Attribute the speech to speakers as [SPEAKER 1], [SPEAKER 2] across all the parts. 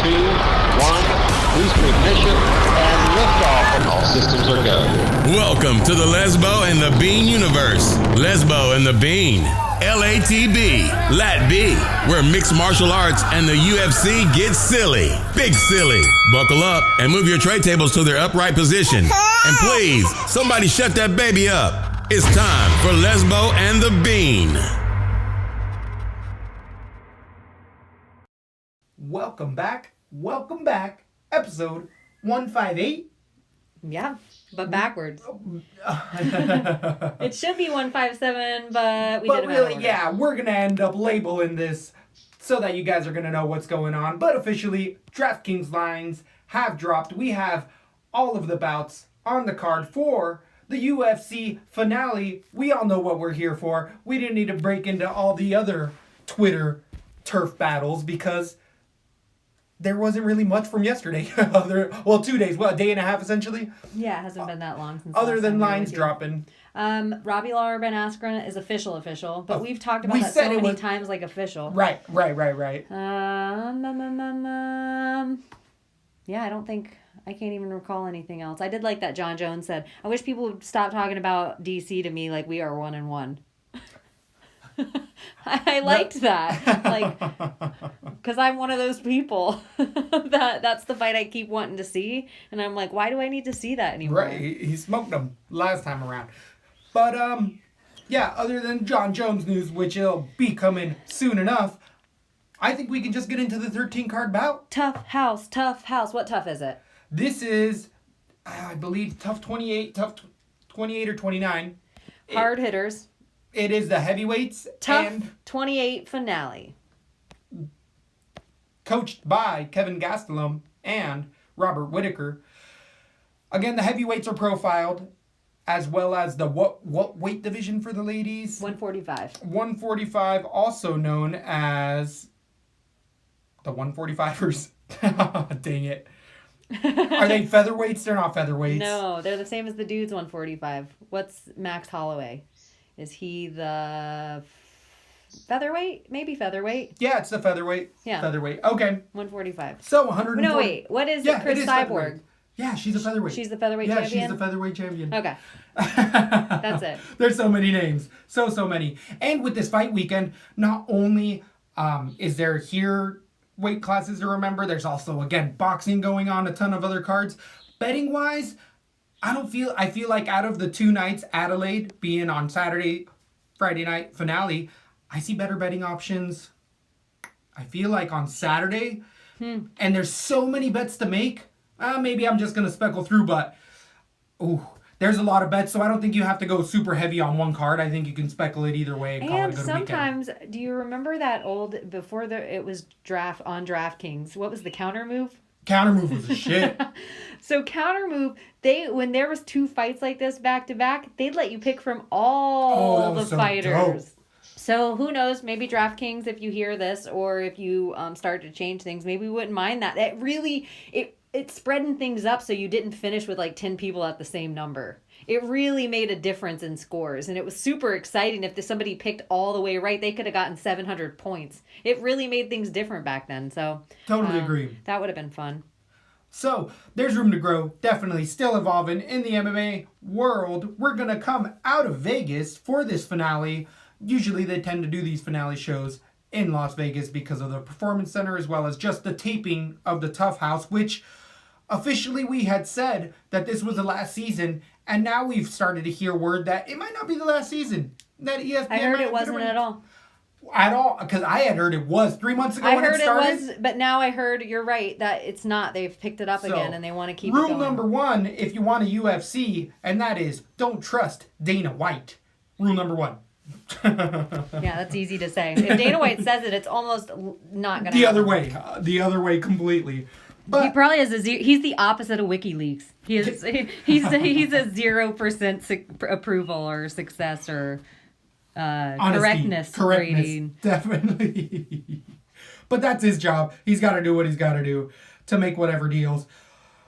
[SPEAKER 1] 1. Boost ignition and liftoff, and all systems are go.
[SPEAKER 2] Welcome to the Lesbo and the Bean universe. Lesbo and the Bean. LATB, LATB, where mixed martial arts and the UFC get silly. Big silly. Buckle up and move your tray tables to their upright position. And please, somebody shut that baby up. It's time for Lesbo and the Bean.
[SPEAKER 3] Welcome back. Episode 158.
[SPEAKER 4] Yeah, but backwards. It should be 157, but we did it. But really,
[SPEAKER 3] yeah, we're going to end up labeling this so that you guys are going to know what's going on. But officially, DraftKings lines have dropped. We have all of the bouts on the card for the UFC finale. We all know what we're here for. We didn't need to break into all the other Twitter turf battles because there wasn't really much from yesterday. 2 days. A day and a half, essentially.
[SPEAKER 4] Yeah, it hasn't been that long since.
[SPEAKER 3] Other than lines dropping.
[SPEAKER 4] Robbie Lawler Ben Askren is official, but we've talked about that so many times, like official.
[SPEAKER 3] Right.
[SPEAKER 4] Yeah, I can't even recall anything else. I did like that John Jones said, I wish people would stop talking about DC to me like we are 1-1. I liked that, like, because I'm one of those people that's the fight I keep wanting to see, and I'm like, why do I need to see that anymore?
[SPEAKER 3] Right, he smoked them last time around, but yeah. Other than John Jones news, which will be coming soon enough, I think we can just get into the 13 card bout.
[SPEAKER 4] Tough house. What tough is it?
[SPEAKER 3] This is, I believe, tough 28 or 29.
[SPEAKER 4] Hard hitters.
[SPEAKER 3] It is the heavyweights.
[SPEAKER 4] Tough
[SPEAKER 3] and
[SPEAKER 4] 28 finale.
[SPEAKER 3] Coached by Kevin Gastelum and Robert Whitaker. Again, the heavyweights are profiled, as well as the what weight division for the ladies?
[SPEAKER 4] 145.
[SPEAKER 3] 145, also known as the 145ers. Dang it. Are they featherweights? They're not featherweights.
[SPEAKER 4] No, they're the same as the dudes 145. What's Max Holloway? Is he the featherweight? Maybe featherweight.
[SPEAKER 3] Yeah, it's the featherweight.
[SPEAKER 4] Yeah.
[SPEAKER 3] Featherweight. Okay.
[SPEAKER 4] 145.
[SPEAKER 3] So 140.
[SPEAKER 4] No, wait. What is Chris Cyborg?
[SPEAKER 3] Yeah, she's a featherweight.
[SPEAKER 4] She's the featherweight champion?
[SPEAKER 3] Yeah, she's the featherweight champion.
[SPEAKER 4] Okay. That's it.
[SPEAKER 3] There's so many names. So many. And with this fight weekend, not only is there here weight classes to remember, there's also, again, boxing going on, a ton of other cards. Betting-wise, I feel like out of the 2 nights, Adelaide being on Saturday, Friday night finale, I see better betting options. I feel like on Saturday, and there's so many bets to make. Maybe I'm just going to speckle through, but there's a lot of bets, so I don't think you have to go super heavy on one card. I think you can speculate either way and call it a good
[SPEAKER 4] sometimes,
[SPEAKER 3] weekend.
[SPEAKER 4] do you remember that old, before it was draft on DraftKings, what was the counter move?
[SPEAKER 3] Counter move was the shit.
[SPEAKER 4] So counter move, when there was 2 fights like this back to back, they'd let you pick from all the fighters.
[SPEAKER 3] Dope.
[SPEAKER 4] So who knows? Maybe DraftKings, if you hear this, or if you start to change things, maybe we wouldn't mind that. It really it's spreading things up so you didn't finish with like 10 people at the same number. It really made a difference in scores, and it was super exciting. If somebody picked all the way right, they could have gotten 700 points. It really made things different back then. So
[SPEAKER 3] totally agree.
[SPEAKER 4] That would have been fun.
[SPEAKER 3] So there's room to grow. Definitely still evolving in the MMA world. We're going to come out of Vegas for this finale. Usually they tend to do these finale shows in Las Vegas because of the Performance Center, as well as just the taping of the Tough House, which officially we had said that this was the last season, and now we've started to hear word that it might not be the last season. That ESPN
[SPEAKER 4] I heard it wasn't at all.
[SPEAKER 3] At all, because I had heard it was 3 months ago when it started.
[SPEAKER 4] I heard it was, but now I heard, you're right, that it's not. They've picked it up again, and they want to keep it going.
[SPEAKER 3] Rule number 1, if you want a UFC, and that is, don't trust Dana White. Rule number 1.
[SPEAKER 4] Yeah, that's easy to say. If Dana White says it, it's almost not going to
[SPEAKER 3] happen. The other way completely. But
[SPEAKER 4] he probably has he's the opposite of WikiLeaks. He's a 0% approval or success or
[SPEAKER 3] honesty,
[SPEAKER 4] correctness rating.
[SPEAKER 3] Definitely. But that's his job. He's got to do what he's got to do to make whatever deals.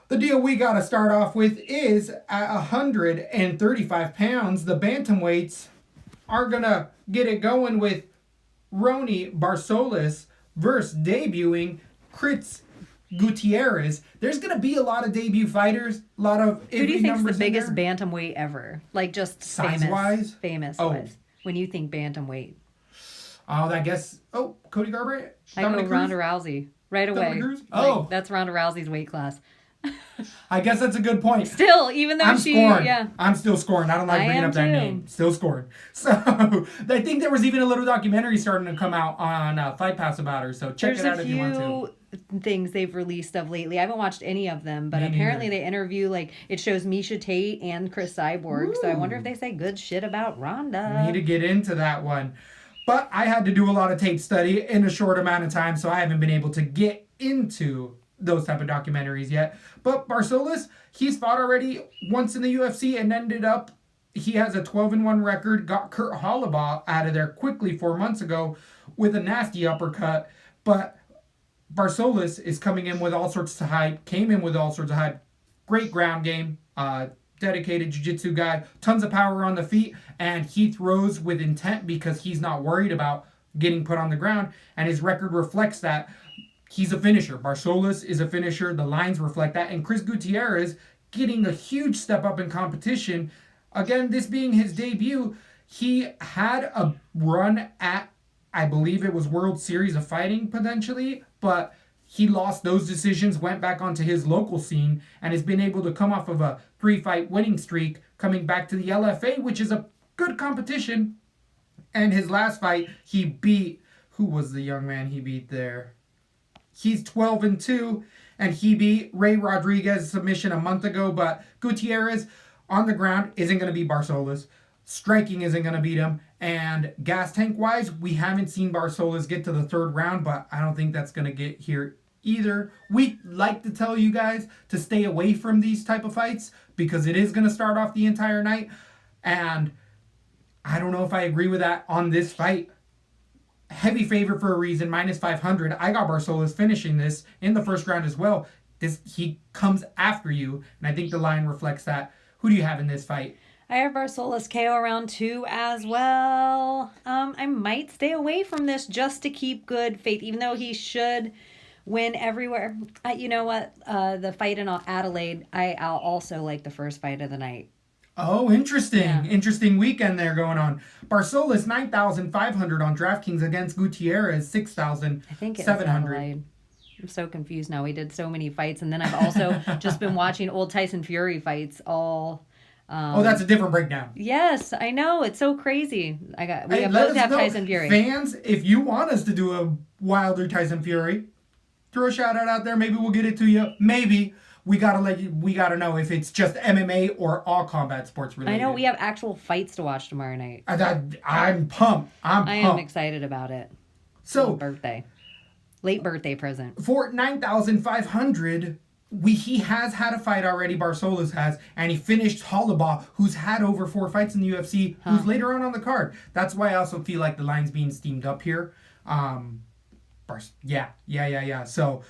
[SPEAKER 3] The deal we got to start off with is at 135 pounds. The bantamweights are going to get it going with Rony Barsolis versus debuting Gutierrez, there's going to be a lot of debut fighters, a lot of
[SPEAKER 4] Who do you think's the
[SPEAKER 3] numbers in
[SPEAKER 4] biggest
[SPEAKER 3] there.
[SPEAKER 4] bantamweight ever? Like just
[SPEAKER 3] Size-wise?
[SPEAKER 4] famous
[SPEAKER 3] Oh.
[SPEAKER 4] wise. When you think bantamweight,
[SPEAKER 3] I guess. Oh, Cody Garbrandt?
[SPEAKER 4] I go
[SPEAKER 3] Dominic
[SPEAKER 4] Ronda
[SPEAKER 3] Cruz?
[SPEAKER 4] Rousey right away.
[SPEAKER 3] Dominic Cruz?
[SPEAKER 4] Like,
[SPEAKER 3] Oh.
[SPEAKER 4] that's Ronda Rousey's weight class.
[SPEAKER 3] I guess that's a good point.
[SPEAKER 4] Still, even though
[SPEAKER 3] I'm
[SPEAKER 4] she,
[SPEAKER 3] scoring.
[SPEAKER 4] yeah.
[SPEAKER 3] I'm still scoring. I don't like
[SPEAKER 4] I
[SPEAKER 3] bringing
[SPEAKER 4] am
[SPEAKER 3] up that
[SPEAKER 4] too.
[SPEAKER 3] name. Still scoring. So I think there was even a little documentary starting to come out on Fight Pass about her. So check
[SPEAKER 4] There's
[SPEAKER 3] it out
[SPEAKER 4] a
[SPEAKER 3] if you want to.
[SPEAKER 4] few things they've released of lately. I haven't watched any of them, but
[SPEAKER 3] Me
[SPEAKER 4] apparently
[SPEAKER 3] neither.
[SPEAKER 4] they interview, like, it shows Misha Tate and Chris Cyborg. So I wonder
[SPEAKER 3] Ooh.
[SPEAKER 4] if they say good shit about
[SPEAKER 3] We
[SPEAKER 4] Ronda.
[SPEAKER 3] need to get into that one. But I had to do a lot of tape study in a short amount of time, so I haven't been able to get into those type of documentaries yet. But Barcelos, he's fought already once in the UFC and ended up, he has a 12-1 record, got Kurt Hollabaugh out of there quickly 4 months ago with a nasty uppercut. But Barcelos is coming in with all sorts of hype, came in with all sorts of hype. Great ground game, dedicated jiu-jitsu guy, tons of power on the feet, and he throws with intent because he's not worried about getting put on the ground, and his record reflects that. He's a finisher. Barcelos is a finisher. The lines reflect that. And Chris Gutierrez getting a huge step up in competition. Again, this being his debut, he had a run at, I believe it was World Series of Fighting potentially, but he lost those decisions, went back onto his local scene, and has been able to come off of a 3-fight winning streak, coming back to the LFA, which is a good competition. And his last fight, he beat, who was the young man he beat there? He's 12-2, and he beat Ray Rodriguez submission a month ago, but Gutierrez on the ground isn't going to beat Barcelos. Striking isn't going to beat him. And gas tank-wise, we haven't seen Barcelos get to the third round, but I don't think that's going to get here either. We like to tell you guys to stay away from these type of fights because it is going to start off the entire night. And I don't know if I agree with that on this fight. Heavy favorite for a reason, minus 500. I got Barcelos finishing this in the first round as well. He comes after you, and I think the line reflects that. Who do you have in this fight?
[SPEAKER 4] I have Barcelos KO round 2 as well. I might stay away from this just to keep good faith, even though he should win everywhere. You know what? The fight in Adelaide, I'll also like the first fight of the night.
[SPEAKER 3] Oh, interesting.
[SPEAKER 4] Yeah.
[SPEAKER 3] Interesting weekend there going on. Barcelos, 9,500 on DraftKings against Gutierrez,
[SPEAKER 4] I think it was
[SPEAKER 3] 6,700.
[SPEAKER 4] Adelaide. I'm so confused now. We did so many fights, and then I've also just been watching old Tyson Fury fights all.
[SPEAKER 3] Oh, that's a different breakdown.
[SPEAKER 4] Yes, I know. It's so crazy. We
[SPEAKER 3] Hey, let
[SPEAKER 4] both
[SPEAKER 3] us
[SPEAKER 4] have
[SPEAKER 3] know,
[SPEAKER 4] Tyson Fury.
[SPEAKER 3] Fans, if you want us to do a Wilder Tyson Fury, throw a shout out there. Maybe we'll get it to you. Maybe. We gotta know if it's just MMA or all combat sports related.
[SPEAKER 4] I know we have actual fights to watch tomorrow night.
[SPEAKER 3] I'm pumped.
[SPEAKER 4] I am excited about it.
[SPEAKER 3] So
[SPEAKER 4] Birthday. Late birthday present.
[SPEAKER 3] for 9,500, he has had a fight already. Barcelos has, and he finished Hollabaugh, who's had over 4 fights in the UFC, who's later on the card. That's why I also feel like the line's being steamed up here. Yeah. So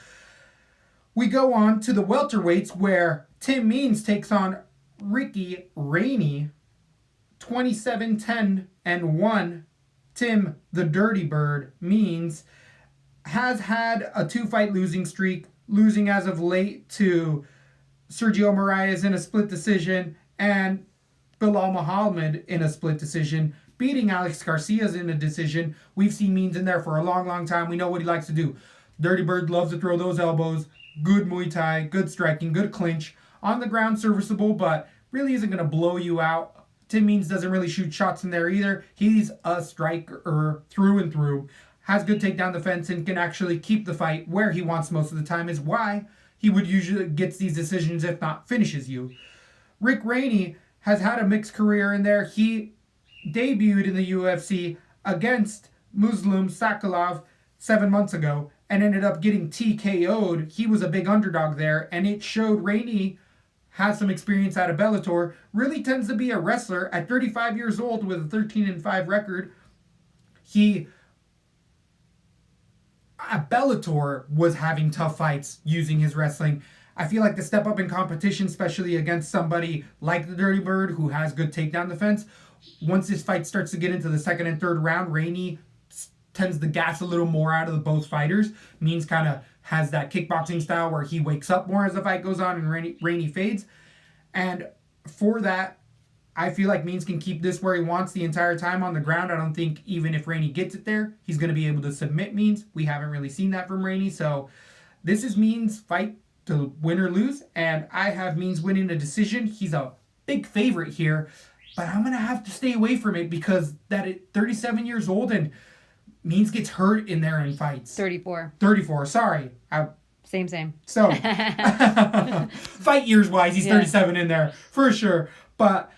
[SPEAKER 3] we go on to the welterweights where Tim Means takes on Ricky Rainey, 27-10-1. Tim, the Dirty Bird, Means has had a 2-fight losing streak, losing as of late to Sergio Moraes in a split decision and Bilal Muhammad in a split decision, beating Alex Garcia's in a decision. We've seen Means in there for a long, long time. We know what he likes to do. Dirty Bird loves to throw those elbows. Good Muay Thai, good striking, good clinch. On the ground, serviceable, but really isn't going to blow you out. Tim Means doesn't really shoot shots in there either. He's a striker through and through. Has good takedown defense and can actually keep the fight where he wants most of the time, is why he would usually gets these decisions, if not finishes you. Rick Rainey has had a mixed career in there. He debuted in the UFC against Muslim Sakalov 7 months ago and ended up getting TKO'd. He was a big underdog there, and it showed Rainey has some experience out of Bellator. Really tends to be a wrestler at 35 years old with a 13-5 record. He at Bellator was having tough fights using his wrestling. I feel like the step up in competition, especially against somebody like the Dirty Bird who has good takedown defense, once this fight starts to get into the second and third round, Rainey tends to gas a little more out of the both fighters. Means kind of has that kickboxing style where he wakes up more as the fight goes on and Rainey fades. And for that, I feel like Means can keep this where he wants the entire time on the ground. I don't think even if Rainey gets it there, he's going to be able to submit Means. We haven't really seen that from Rainey. So this is Means' fight to win or lose. And I have Means winning a decision. He's a big favorite here. But I'm going to have to stay away from it because that at 37 years old and Means gets hurt in there in fights.
[SPEAKER 4] 34,
[SPEAKER 3] sorry.
[SPEAKER 4] Same.
[SPEAKER 3] So, fight years wise, he's 37 in there for sure. But,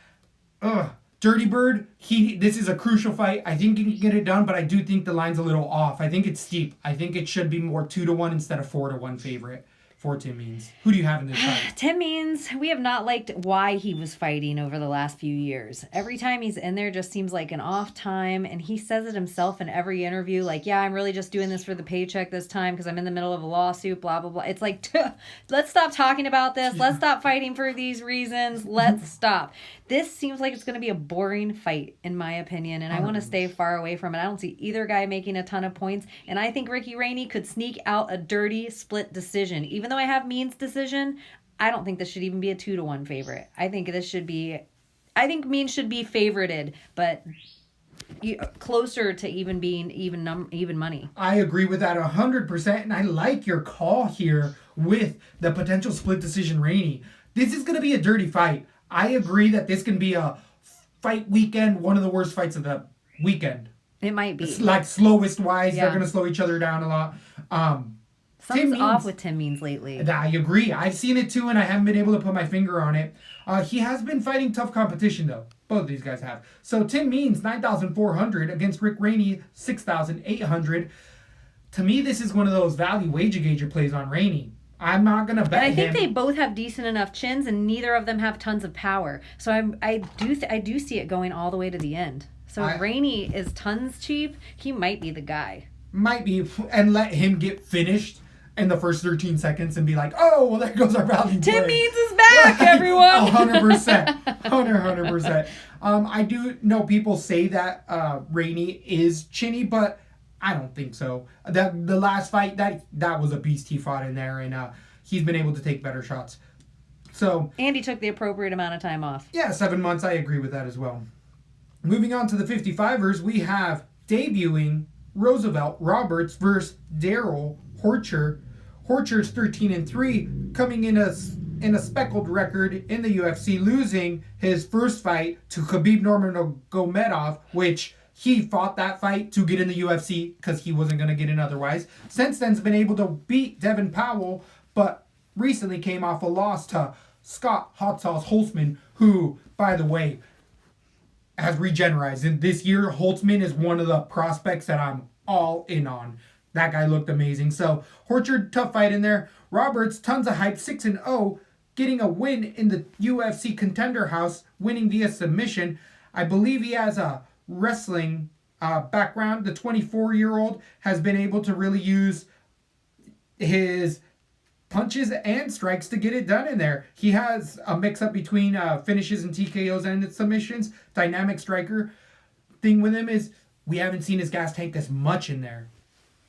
[SPEAKER 3] Dirty Bird, this is a crucial fight. I think he can get it done, but I do think the line's a little off. I think it's steep. I think it should be more 2-1 instead of 4-1 favorite for Tim Means. Who do you have in this fight?
[SPEAKER 4] Tim Means, we have not liked why he was fighting over the last few years. Every time he's in there just seems like an off time, and he says it himself in every interview, like, yeah, I'm really just doing this for the paycheck this time because I'm in the middle of a lawsuit, blah, blah, blah. It's like, let's stop talking about this. Let's stop fighting for these reasons. Let's stop. This seems like it's going to be a boring fight, in my opinion, and I want to stay far away from it. I don't see either guy making a ton of points, and I think Ricky Rainey could sneak out a dirty split decision. Even though I have Means decision, I don't think this should even be a 2-1 favorite. I think Means should be favorited, but closer to even being even money.
[SPEAKER 3] I agree with that 100%, and I like your call here with the potential split decision Rainey. This is going to be a dirty fight. I agree that this can be a fight weekend, one of the worst fights of the weekend.
[SPEAKER 4] It might be.
[SPEAKER 3] It's like slowest wise, they're going to slow each other down a lot.
[SPEAKER 4] Something's off with Tim Means lately.
[SPEAKER 3] I agree. I've seen it too, and I haven't been able to put my finger on it. He has been fighting tough competition, though. Both of these guys have. So Tim Means, 9,400 against Rick Rainey, 6,800. To me, this is one of those value wager plays on Rainey. I'm not going to bet him.
[SPEAKER 4] And I think they both have decent enough chins, and neither of them have tons of power. So I do see it going all the way to the end. So if Rainey is tons cheap, he might be the guy.
[SPEAKER 3] Might be, and let him get finished in the first 13 seconds and be like, oh, well, there goes our value play.
[SPEAKER 4] Tim Means is back, everyone.
[SPEAKER 3] 100%. 100%. I do know people say that Rainey is chinny, but I don't think so. The last fight, that was a beast he fought in there, and he's been able to take better shots. So,
[SPEAKER 4] and he took the appropriate amount of time off.
[SPEAKER 3] Yeah, 7 months. I agree with that as well. Moving on to the 55ers, we have debuting Roosevelt Roberts versus Daryl Horcher. Horcher's 13-3, coming in a speckled record in the UFC, losing his first fight to Khabib Nurmagomedov, which he fought that fight to get in the UFC because he wasn't going to get in otherwise. Since then, has been able to beat Devin Powell, but recently came off a loss to Scott Hot Sauce Holtzman, who, by the way, has regenerized. And this year, Holtzman is one of the prospects that I'm all in on. That guy looked amazing. So, Horcher, tough fight in there. Roberts, tons of hype, 6-0, getting a win in the UFC Contender House, winning via submission. I believe he has a wrestling background. The 24-year-old has been able to really use his punches and strikes to get it done in there. He has a mix-up between finishes and TKOs and submissions. Dynamic striker. Thing with him is we haven't seen his gas tank as much in there.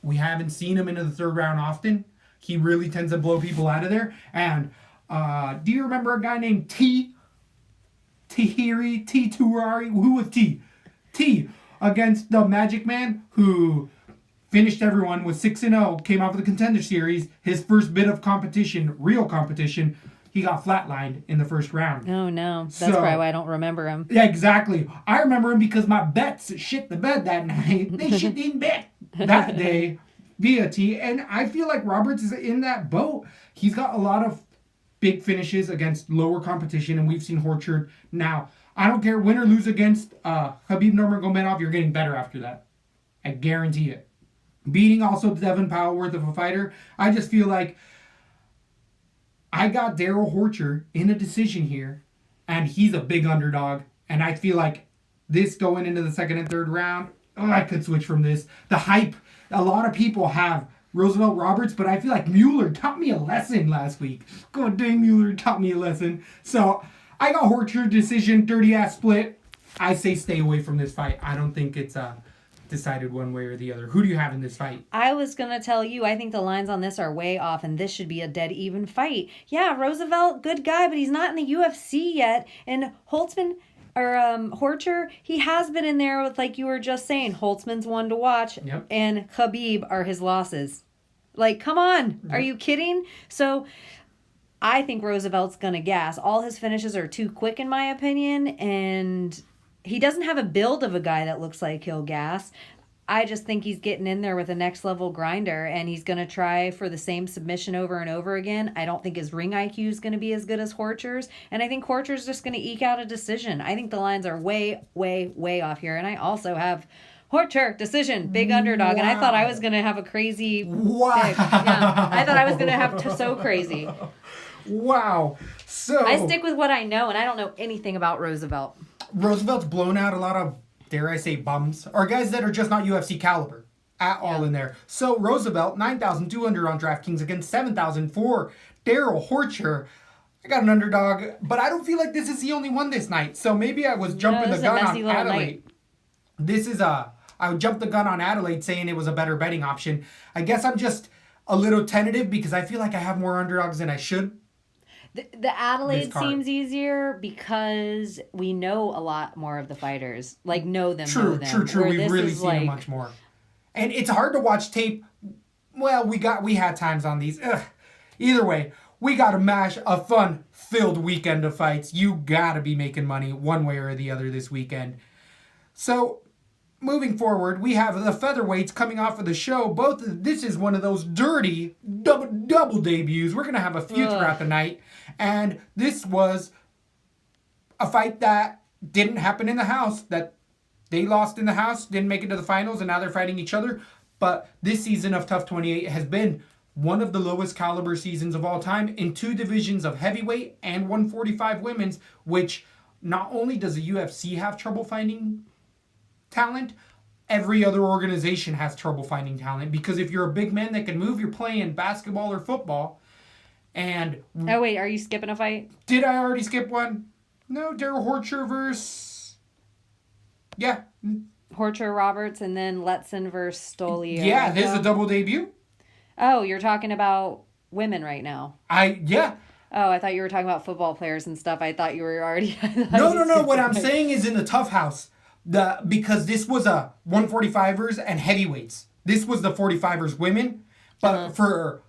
[SPEAKER 3] We haven't seen him into the third round often. He really tends to blow people out of there. And do you remember a guy named Tahiri Turari? Who was T against the Magic Man, who finished everyone with 6-0, came out of the Contender Series. His first bit of competition, real competition, he got flatlined in the first round.
[SPEAKER 4] Oh, no. That's probably why I don't remember him.
[SPEAKER 3] Yeah, exactly. I remember him because my bets shit the bed that night. They shit the bed that day via T. And I feel like Roberts is in that boat. He's got a lot of big finishes against lower competition, and we've seen Horcher. Now, I don't care, win or lose against Khabib Nurmagomedov, you're getting better after that. I guarantee it. Beating also Devin Powell worth of a fighter. I just feel like I got Daryl Horcher in a decision here, and he's a big underdog. And I feel like this going into the second and third round, I could switch from this. The hype, a lot of people have Roosevelt Roberts, but I feel like Mueller taught me a lesson last week. God dang, Mueller taught me a lesson. So I got Horcher decision, dirty ass split. I say stay away from this fight. I don't think it's decided one way or the other. Who do you have in this fight?
[SPEAKER 4] I was going to tell you, I think the lines on this are way off, and this should be a dead even fight. Yeah, Roosevelt, good guy, but he's not in the UFC yet. And Holtzman, or Horcher, he has been in there with, like you were just saying, Holtzman's one to watch,
[SPEAKER 3] Yep.
[SPEAKER 4] and Khabib are his losses. Like, come on. Are you kidding? So I think Roosevelt's going to gas. All his finishes are too quick, in my opinion, and he doesn't have a build of a guy that looks like he'll gas. I just think he's getting in there with a next level grinder, and he's going to try for the same submission over and over again. I don't think his ring IQ is going to be as good as Horcher's, and I think Horcher's just going to eke out a decision. I think the lines are way, way, way off here, and I also have Horcher, decision, big underdog, and I thought I was going to have a crazy pick. Yeah, I thought I was going to have so crazy.
[SPEAKER 3] Wow. So
[SPEAKER 4] I stick with what I know, and I don't know anything about Roosevelt.
[SPEAKER 3] Roosevelt's blown out a lot of, dare I say, bums, or guys that are just not UFC caliber at all in there. So Roosevelt, 9,200 on DraftKings against 7,000 for Daryl Horcher. I got an underdog, but I don't feel like this is the only one this night. So maybe I was jumping the gun on Adelaide. I jumped the gun on Adelaide saying it was a better betting option. I guess I'm just a little tentative because I feel like I have more underdogs than I should.
[SPEAKER 4] The Adelaide seems easier because we know a lot more of the fighters. Like, know them.
[SPEAKER 3] True. We've really seen them much more. And it's hard to watch tape. Well, we had times on these. Ugh. Either way, we got to mash a fun-filled weekend of fights. You got to be making money one way or the other this weekend. So, moving forward, we have the featherweights coming off of the show. This is one of those dirty double debuts. We're going to have a few throughout the night. And this was a fight that didn't happen in the house, that they lost in the house, didn't make it to the finals, and now they're fighting each other. But this season of TUF 28 has been one of the lowest caliber seasons of all time in two divisions of heavyweight and 145 women's, which not only does the UFC have trouble finding talent, every other organization has trouble finding talent, because if you're a big man that can move, you're playing basketball or football. And
[SPEAKER 4] oh wait, are you skipping a fight?
[SPEAKER 3] Did I already skip one? No, Daryl Horcher versus
[SPEAKER 4] Horcher Roberts, and then Letson versus Stoliar.
[SPEAKER 3] Yeah, this is a double debut.
[SPEAKER 4] Oh, you're talking about women right now.
[SPEAKER 3] Oh,
[SPEAKER 4] I thought you were talking about football players and stuff. I thought you were already.
[SPEAKER 3] No. What I'm saying is in the TUF house. Because this was a 145ers and heavyweights. This was the 45ers women. But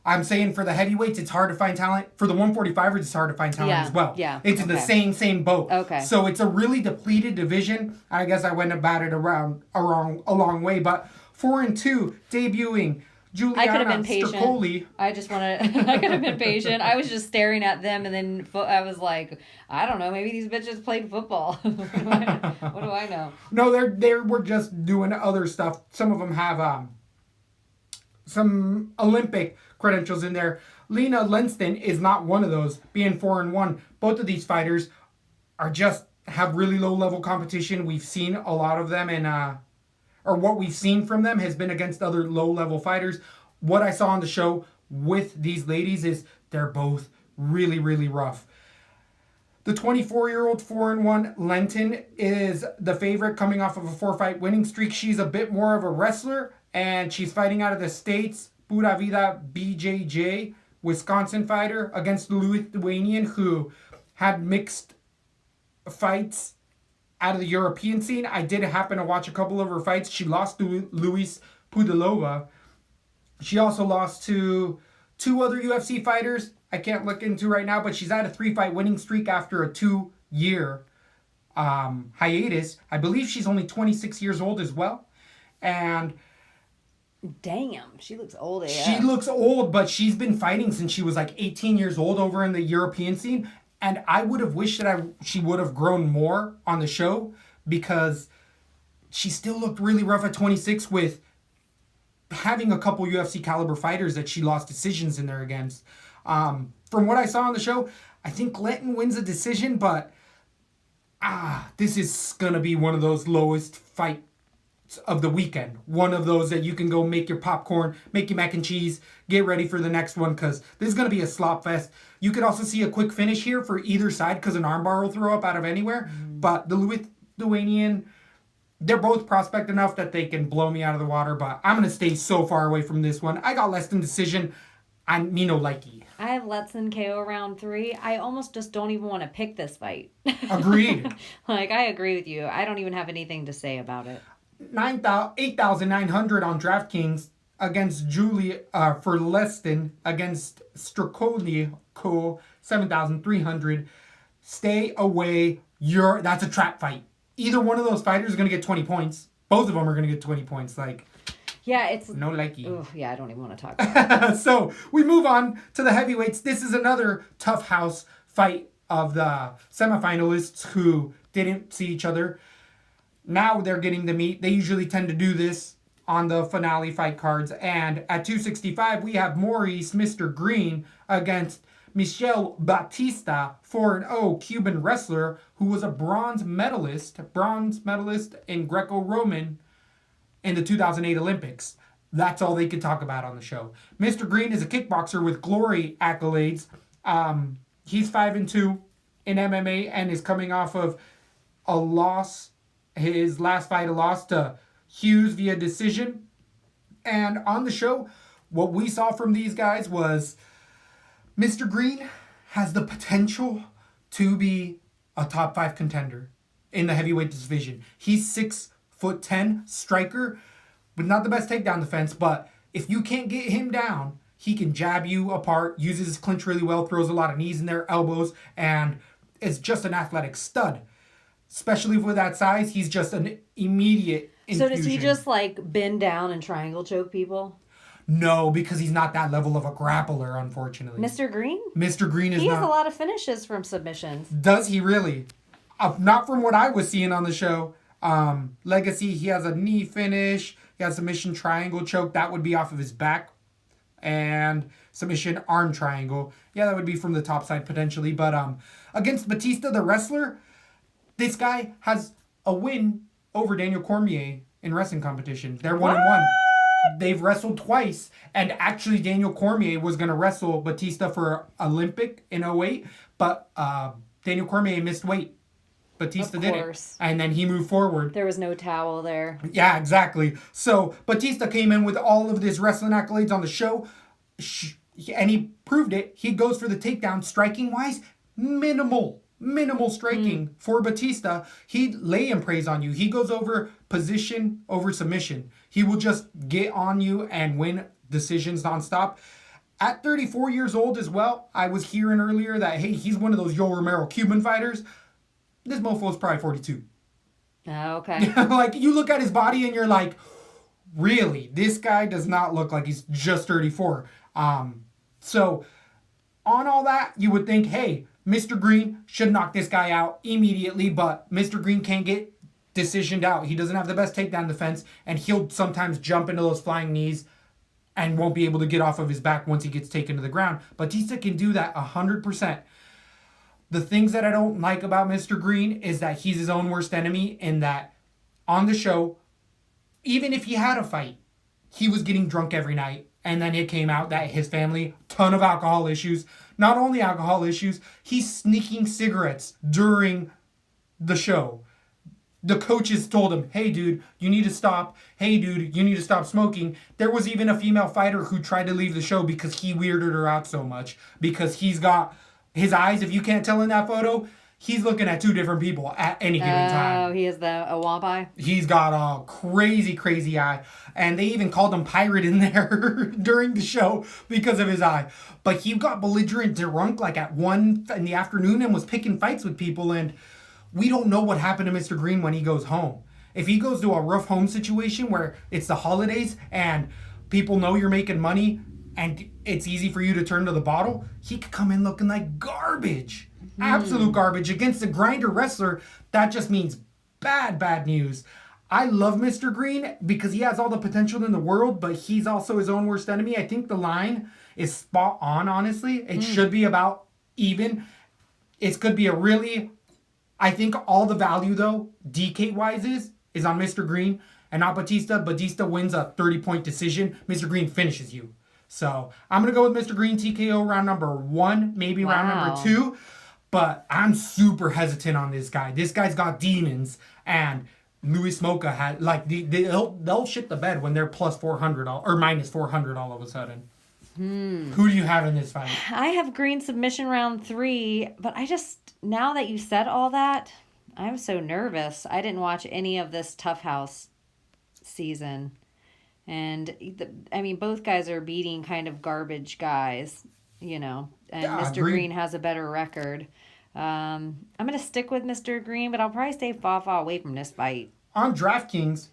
[SPEAKER 3] I'm saying for the heavyweights, it's hard to find talent. For the 145ers, it's hard to find talent as well.
[SPEAKER 4] Yeah.
[SPEAKER 3] It's in the same boat.
[SPEAKER 4] Okay.
[SPEAKER 3] So it's a really depleted division. I guess I went about it around a long way. But 4-2, debuting Juliana
[SPEAKER 4] I could have been patient.
[SPEAKER 3] Stricoli.
[SPEAKER 4] I could have been patient. I was just staring at them, and then I was like, I don't know, maybe these bitches played football. What do I know?
[SPEAKER 3] No, they were just doing other stuff. Some of them have some Olympic credentials in there. Lena Lenston is not one of those, being 4-1. Both of these fighters have really low level competition. We've seen a lot of them, and or what we've seen from them has been against other low level fighters. What I saw on the show with these ladies is they're both really, really rough. The 24-year-old 4-1 Lenton is the favorite, coming off of a 4-fight winning streak. She's a bit more of a wrestler, and she's fighting out of the States. Pura Vida BJJ, Wisconsin fighter, against the Lithuanian who had mixed fights out of the European scene. I did happen to watch a couple of her fights. She lost to Luis Pudilova. She also lost to two other UFC fighters I can't look into right now, but she's at a 3-fight winning streak after a 2-year hiatus. I believe she's only 26 years old as well. And
[SPEAKER 4] damn, she looks old.
[SPEAKER 3] She looks old, but she's been fighting since she was like 18 years old over in the European scene. And I would have wished that she would have grown more on the show, because she still looked really rough at 26 with having a couple UFC caliber fighters that she lost decisions in there against. From what I saw on the show, I think Lenton wins a decision, but this is going to be one of those lowest fights of the weekend. One of those that you can go make your popcorn, make your mac and cheese, get ready for the next one, because this is going to be a slop fest. You could also see a quick finish here for either side, because an armbar will throw up out of anywhere. But the Lithuanian They're both prospect enough that they can blow me out of the water, but I'm going to stay so far away from this one. I got less than decision. I'm me no likey.
[SPEAKER 4] I have less than KO round 3. I almost just don't even want to pick this fight.
[SPEAKER 3] Agreed.
[SPEAKER 4] Like, I agree with you. I don't even have anything to say about it.
[SPEAKER 3] 8,900 on DraftKings against Julie for less than against Strakonico 7,300. Stay away. That's a trap fight. Either one of those fighters is going to get 20 points. Both of them are going to get 20 points. Like,
[SPEAKER 4] yeah, it's
[SPEAKER 3] no likey.
[SPEAKER 4] Oh, yeah, I don't even want to talk about it.
[SPEAKER 3] So we move on to the heavyweights. This is another tough house fight of the semifinalists who didn't see each other. Now they're getting to meet. They usually tend to do this on the finale fight cards. And at 265, we have Maurice, Mr. Green, against Michel Batista, 4-0 Cuban wrestler who was a bronze medalist in Greco-Roman in the 2008 Olympics. That's all they could talk about on the show. Mr. Green is a kickboxer with glory accolades. He's 5-2 in MMA and is coming off of a loss. His last fight, a loss to Hughes via decision. And on the show, what we saw from these guys was Mr. Green has the potential to be a top 5 contender in the heavyweight division. He's 6'10" striker with not the best takedown defense, but if you can't get him down, he can jab you apart, uses his clinch really well, throws a lot of knees in there, elbows, and is just an athletic stud. Especially with that size, he's just an immediate infusion.
[SPEAKER 4] So does he just like bend down and triangle choke people?
[SPEAKER 3] No, because he's not that level of a grappler, unfortunately.
[SPEAKER 4] Mr. Green?
[SPEAKER 3] Mr. Green is
[SPEAKER 4] He
[SPEAKER 3] not.
[SPEAKER 4] has a lot of finishes from submissions.
[SPEAKER 3] Does he really? Not from what I was seeing on the show. Legacy, he has a knee finish. He has submission triangle choke. That would be off of his back. And submission arm triangle. Yeah, that would be from the top side potentially. But against Batista, the wrestler, this guy has a win over Daniel Cormier in wrestling competition. They're 1-1. They've wrestled twice. And actually, Daniel Cormier was going to wrestle Batista for Olympic in 2008. But Daniel Cormier missed weight. Batista didn't. And then he moved forward.
[SPEAKER 4] There was no towel there.
[SPEAKER 3] Yeah, exactly. So Batista came in with all of his wrestling accolades on the show. And he proved it. He goes for the takedown. Striking-wise, minimal striking for Batista. He lay and praise on you. He goes over position over submission. He will just get on you and win decisions nonstop. At 34 years old as well, I was hearing earlier that, hey, he's one of those Yoel Romero Cuban fighters. This mofo is probably 42.
[SPEAKER 4] Okay.
[SPEAKER 3] Like, you look at his body and you're like, really? This guy does not look like he's just 34. So, on all that, you would think, hey, Mr. Green should knock this guy out immediately, but Mr. Green can't get decisioned out. He doesn't have the best takedown defense, and he'll sometimes jump into those flying knees and won't be able to get off of his back once he gets taken to the ground. Batista can do that 100%. The things that I don't like about Mr. Green is that he's his own worst enemy, in that on the show, even if he had a fight, he was getting drunk every night. And then it came out that his family, ton of alcohol issues. Not only alcohol issues, he's sneaking cigarettes during the show. The coaches told him, hey, dude, you need to stop. Hey, dude, you need to stop smoking. There was even a female fighter who tried to leave the show because he weirded her out so much. Because he's got his eyes, if you can't tell in that photo, he's looking at 2 different people at any given time.
[SPEAKER 4] Oh, he has a womp eye?
[SPEAKER 3] He's got a crazy eye. And they even called him Pirate in there during the show because of his eye. But he got belligerent drunk like at 1 in the afternoon and was picking fights with people. And we don't know what happened to Mr. Green when he goes home. If he goes to a rough home situation where it's the holidays and people know you're making money and it's easy for you to turn to the bottle, he could come in looking like garbage. Absolute garbage. Against a grinder wrestler, that just means bad news. I love Mr. Green because he has all the potential in the world, but he's also his own worst enemy. I think the line is spot on, honestly. It should be about even. It could be a really... I think all the value, though, DK-wise is on Mr. Green and not Batista. Batista wins a 30-point decision. Mr. Green finishes you. So I'm going to go with Mr. Green TKO round number 1, maybe round number 2. But I'm super hesitant on this guy. This guy's got demons. And Louis Smolka had like they'll shit the bed when they're plus 400 or minus 400 all of a sudden. Who do you have in this fight?
[SPEAKER 4] I have Green submission round 3, but now that you said all that, I'm so nervous. I didn't watch any of this Tough House season. And, both guys are beating kind of garbage guys, and Mr. Green has a better record. I'm going to stick with Mr. Green, but I'll probably stay far away from this fight.
[SPEAKER 3] On DraftKings,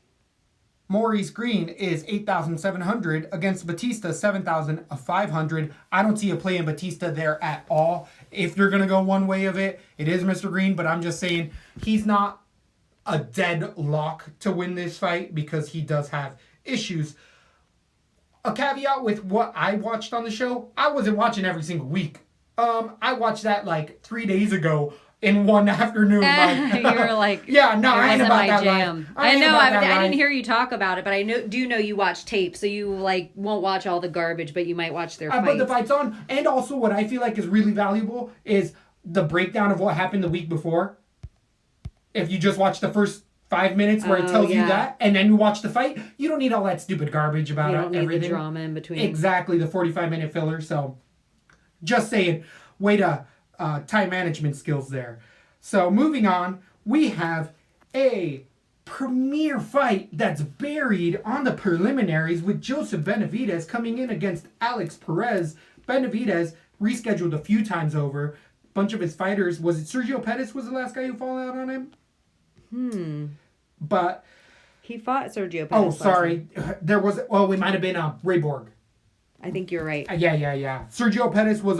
[SPEAKER 3] Maurice Green is 8,700 against Batista 7,500. I don't see a play in Batista there at all. If you're going to go one way of it, it is Mr. Green, but I'm just saying he's not a dead lock to win this fight because he does have issues. A caveat with what I watched on the show, I wasn't watching every single week. I watched that like 3 days ago in one afternoon.
[SPEAKER 4] You were like,
[SPEAKER 3] yeah, no, I ain't about that
[SPEAKER 4] jam.
[SPEAKER 3] life.
[SPEAKER 4] I know, I didn't hear you talk about it, but I do know you watch tape, so you like won't watch all the garbage, but you might watch their fights.
[SPEAKER 3] I put the fights on, and also what I feel like is really valuable is the breakdown of what happened the week before. If you just watch the first 5 minutes where it tells you that, and then you watch the fight, you don't need all that stupid garbage about everything.
[SPEAKER 4] You don't need the drama in between.
[SPEAKER 3] Exactly, the 45-minute filler. So, just saying, way to time management skills there. So, moving on, we have a premier fight that's buried on the preliminaries with Joseph Benavidez coming in against Alex Perez. Benavidez rescheduled a few times over. A bunch of his fighters, was it Sergio Pettis was the last guy who followed out on him? But
[SPEAKER 4] he fought Sergio Pettis.
[SPEAKER 3] Oh, sorry. There was, it might have been Ray Borg.
[SPEAKER 4] I think you're right.
[SPEAKER 3] Yeah. Sergio Pettis was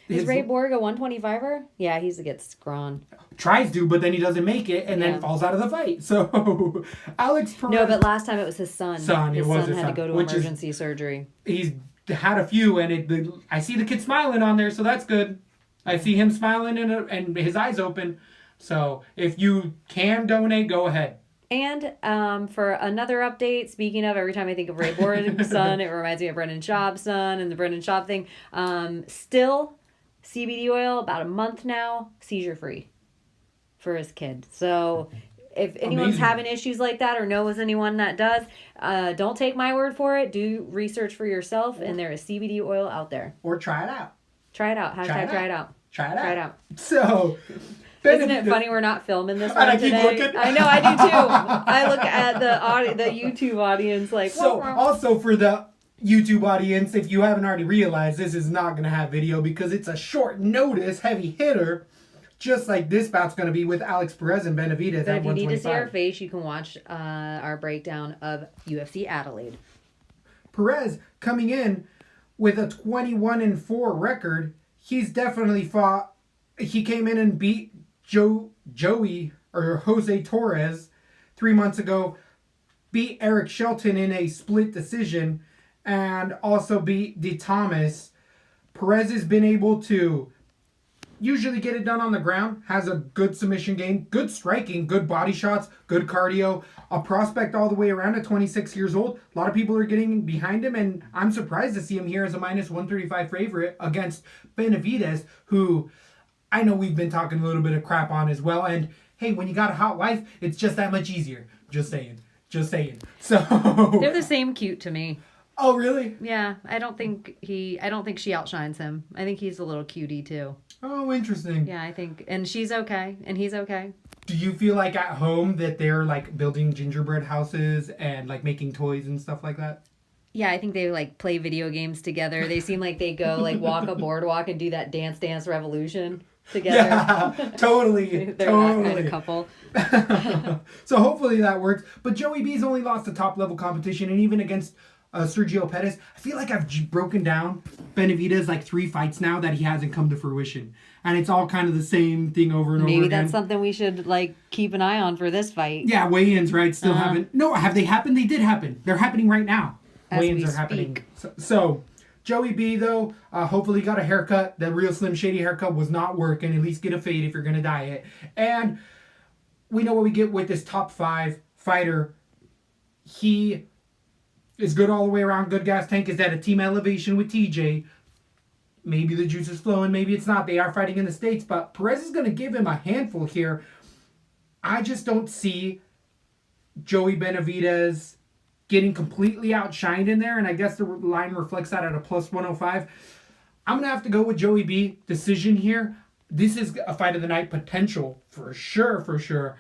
[SPEAKER 4] Is Ray Borg a 125er? Yeah, he gets scrawn.
[SPEAKER 3] Tries to, but then he doesn't make it and then falls out of the fight. So, Alex Perez.
[SPEAKER 4] No, but last time it was his son. His son had to go to emergency surgery.
[SPEAKER 3] He's had a few, and I see the kid smiling on there, so that's good. I see him smiling and his eyes open. So, if you can donate, go ahead.
[SPEAKER 4] And for another update, speaking of, every time I think of Ray Borg's son, it reminds me of Brendan Schaub's son and the Brendan Schaub thing. Still, CBD oil, about a month now, seizure-free for his kid. So if anyone's having issues like that or knows anyone that does, don't take my word for it. Do research for yourself, and there is CBD oil out there.
[SPEAKER 3] Or try it out.
[SPEAKER 4] Try it out. Hashtag try it out.
[SPEAKER 3] Try it out.
[SPEAKER 4] So...
[SPEAKER 3] Isn't
[SPEAKER 4] it funny we're not filming this
[SPEAKER 3] one
[SPEAKER 4] today?
[SPEAKER 3] Looking.
[SPEAKER 4] I know, I do too. I look at the YouTube audience like...
[SPEAKER 3] So, also for the YouTube audience, if you haven't already realized, this is not going to have video because it's a short notice heavy hitter, just like this bout's going to be with Alex Perez and Benavidez at 125.
[SPEAKER 4] If you need to see our face, you can watch our breakdown of UFC Adelaide.
[SPEAKER 3] Perez coming in with a 21-4 record. He's definitely fought... He came in and beat Joey or Jose Torres 3 months ago, beat Eric Shelton in a split decision, and also beat D. Thomas. Perez has been able to usually get it done on the ground, has a good submission game, good striking, good body shots, good cardio, a prospect all the way around at 26 years old. A lot of people are getting behind him, and I'm surprised to see him here as a minus 135 favorite against Benavidez, who... I know we've been talking a little bit of crap on as well. And hey, when you got a hot wife, it's just that much easier. Just saying. So
[SPEAKER 4] they're the same cute to me.
[SPEAKER 3] Oh, really?
[SPEAKER 4] Yeah, I don't think she outshines him. I think he's a little cutie too.
[SPEAKER 3] Oh, interesting.
[SPEAKER 4] Yeah, I think, and she's okay, and he's okay.
[SPEAKER 3] Do you feel like at home that they're like building gingerbread houses and like making toys and stuff like that?
[SPEAKER 4] Yeah, I think they like play video games together. They seem like they go like walk a boardwalk and do that Dance Revolution together.
[SPEAKER 3] Yeah, totally.
[SPEAKER 4] They're that kind of couple.
[SPEAKER 3] So hopefully that works. But Joey B's only lost the top level competition, and even against Sergio Pettis, I feel like I've broken down Benavidez like 3 fights now that he hasn't come to fruition. And it's all kind of the same thing over and over again.
[SPEAKER 4] Maybe that's something we should like keep an eye on for this fight.
[SPEAKER 3] Yeah, weigh-ins, right? Still haven't. No, have they happened? They did happen. They're happening right now. Weigh-ins are happening. So Joey B, though, hopefully got a haircut. That real Slim Shady haircut was not working. At least get a fade if you're going to dye it. And we know what we get with this top 5 fighter. He is good all the way around. Good gas tank. Is at a team elevation with TJ. Maybe the juice is flowing. Maybe it's not. They are fighting in the States. But Perez is going to give him a handful here. I just don't see Joey Benavidez getting completely outshined in there, and I guess the line reflects that at a plus 105. I'm going to have to go with Joey B. Decision here. This is a fight of the night potential for sure.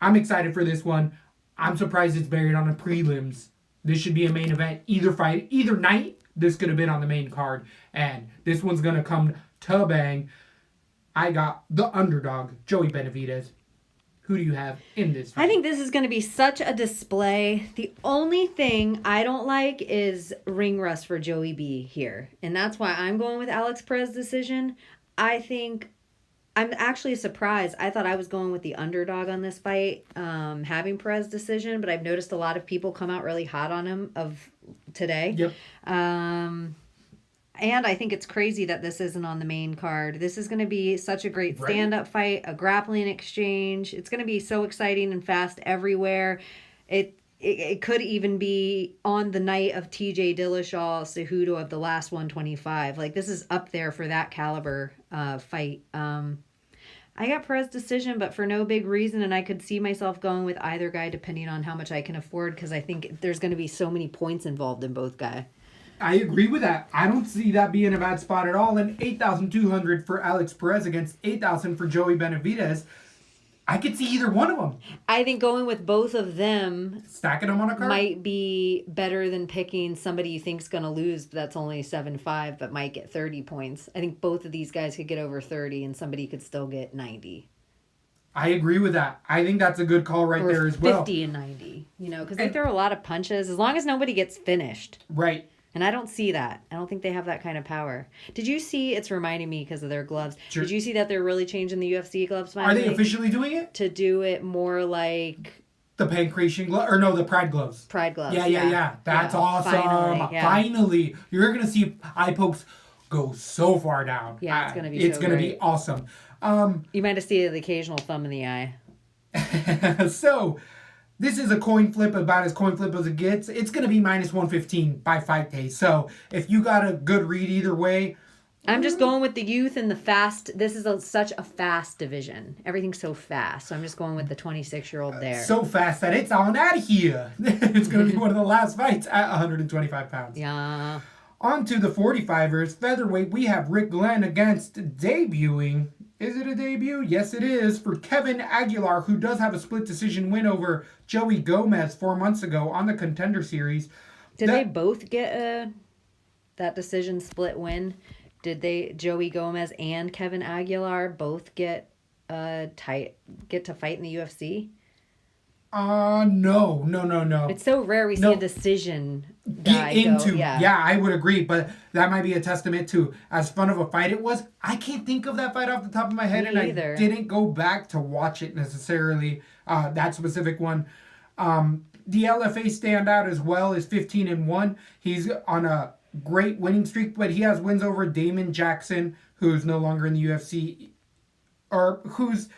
[SPEAKER 3] I'm excited for this one. I'm surprised it's buried on the prelims. This should be a main event. Either night, this could have been on the main card. And this one's going to come to bang. I got the underdog, Joey Benavidez. Who do you have in this fight?
[SPEAKER 4] I think this is going to be such a display. The only thing I don't like is ring rust for Joey B here. And that's why I'm going with Alex Perez decision. I think I'm actually surprised. I thought I was going with the underdog on this fight, having Perez decision, but I've noticed a lot of people come out really hot on him of today.
[SPEAKER 3] Yep.
[SPEAKER 4] And I think it's crazy that this isn't on the main card. This is going to be such a great stand-up fight, a grappling exchange. It's going to be so exciting and fast everywhere. It could even be on the night of TJ Dillashaw, Cejudo of the last 125. Like, this is up there for that caliber fight. I got Perez decision, but for no big reason, and I could see myself going with either guy depending on how much I can afford, because I think there's going to be so many points involved in both guys.
[SPEAKER 3] I agree with that. I don't see that being a bad spot at all. And 8,200 for Alex Perez against 8,000 for Joey Benavidez. I could see either one of them.
[SPEAKER 4] I think going with both of them,
[SPEAKER 3] stacking them on a card,
[SPEAKER 4] might be better than picking somebody you think's going to lose that's only 7-5 but might get 30 points. I think both of these guys could get over 30 and somebody could still get 90.
[SPEAKER 3] I agree with that. I think that's a good call right there as well.
[SPEAKER 4] 50 and 90, because they throw a lot of punches as long as nobody gets finished.
[SPEAKER 3] Right.
[SPEAKER 4] And I don't see that. I don't think they have that kind of power. Did you see, it's reminding me because of their gloves. Sure. Did you see that they're really changing the UFC gloves?
[SPEAKER 3] Are they officially doing it?
[SPEAKER 4] To do it more like...
[SPEAKER 3] The pancreation glove, or no, the Pride gloves.
[SPEAKER 4] Pride gloves.
[SPEAKER 3] Yeah. That's awesome. Finally. You're going to see eye pokes go so far down.
[SPEAKER 4] Yeah, it's going to be
[SPEAKER 3] It's going to be awesome.
[SPEAKER 4] You might have seen the occasional thumb in the eye.
[SPEAKER 3] So... This is a coin flip, about as coin flip as it gets. It's going to be minus 115 by fight day. So if you got a good read either way.
[SPEAKER 4] I'm just going with the youth and the fast. This is such a fast division. Everything's so fast. So I'm just going with the 26-year-old there.
[SPEAKER 3] So fast that it's on out of here. It's going to be one of the last fights at 125 pounds.
[SPEAKER 4] Yeah.
[SPEAKER 3] On to the 45ers. Featherweight, we have Rick Glenn against debuting. Is it a debut? Yes, it is. For Kevin Aguilar, who does have a split decision win over Joey Gomez 4 months ago on the Contender Series.
[SPEAKER 4] Did they both get that decision split win? Did Joey Gomez and Kevin Aguilar both get to fight in the UFC?
[SPEAKER 3] No.
[SPEAKER 4] It's so rare we see a decision guy
[SPEAKER 3] Yeah, I would agree, but that might be a testament to as fun of a fight it was. I can't think of that fight off the top of my head, I didn't go back to watch it necessarily, that specific one. The LFA standout as well is 15-1. He's on a great winning streak, but he has wins over Damon Jackson, who's no longer in the UFC, or who's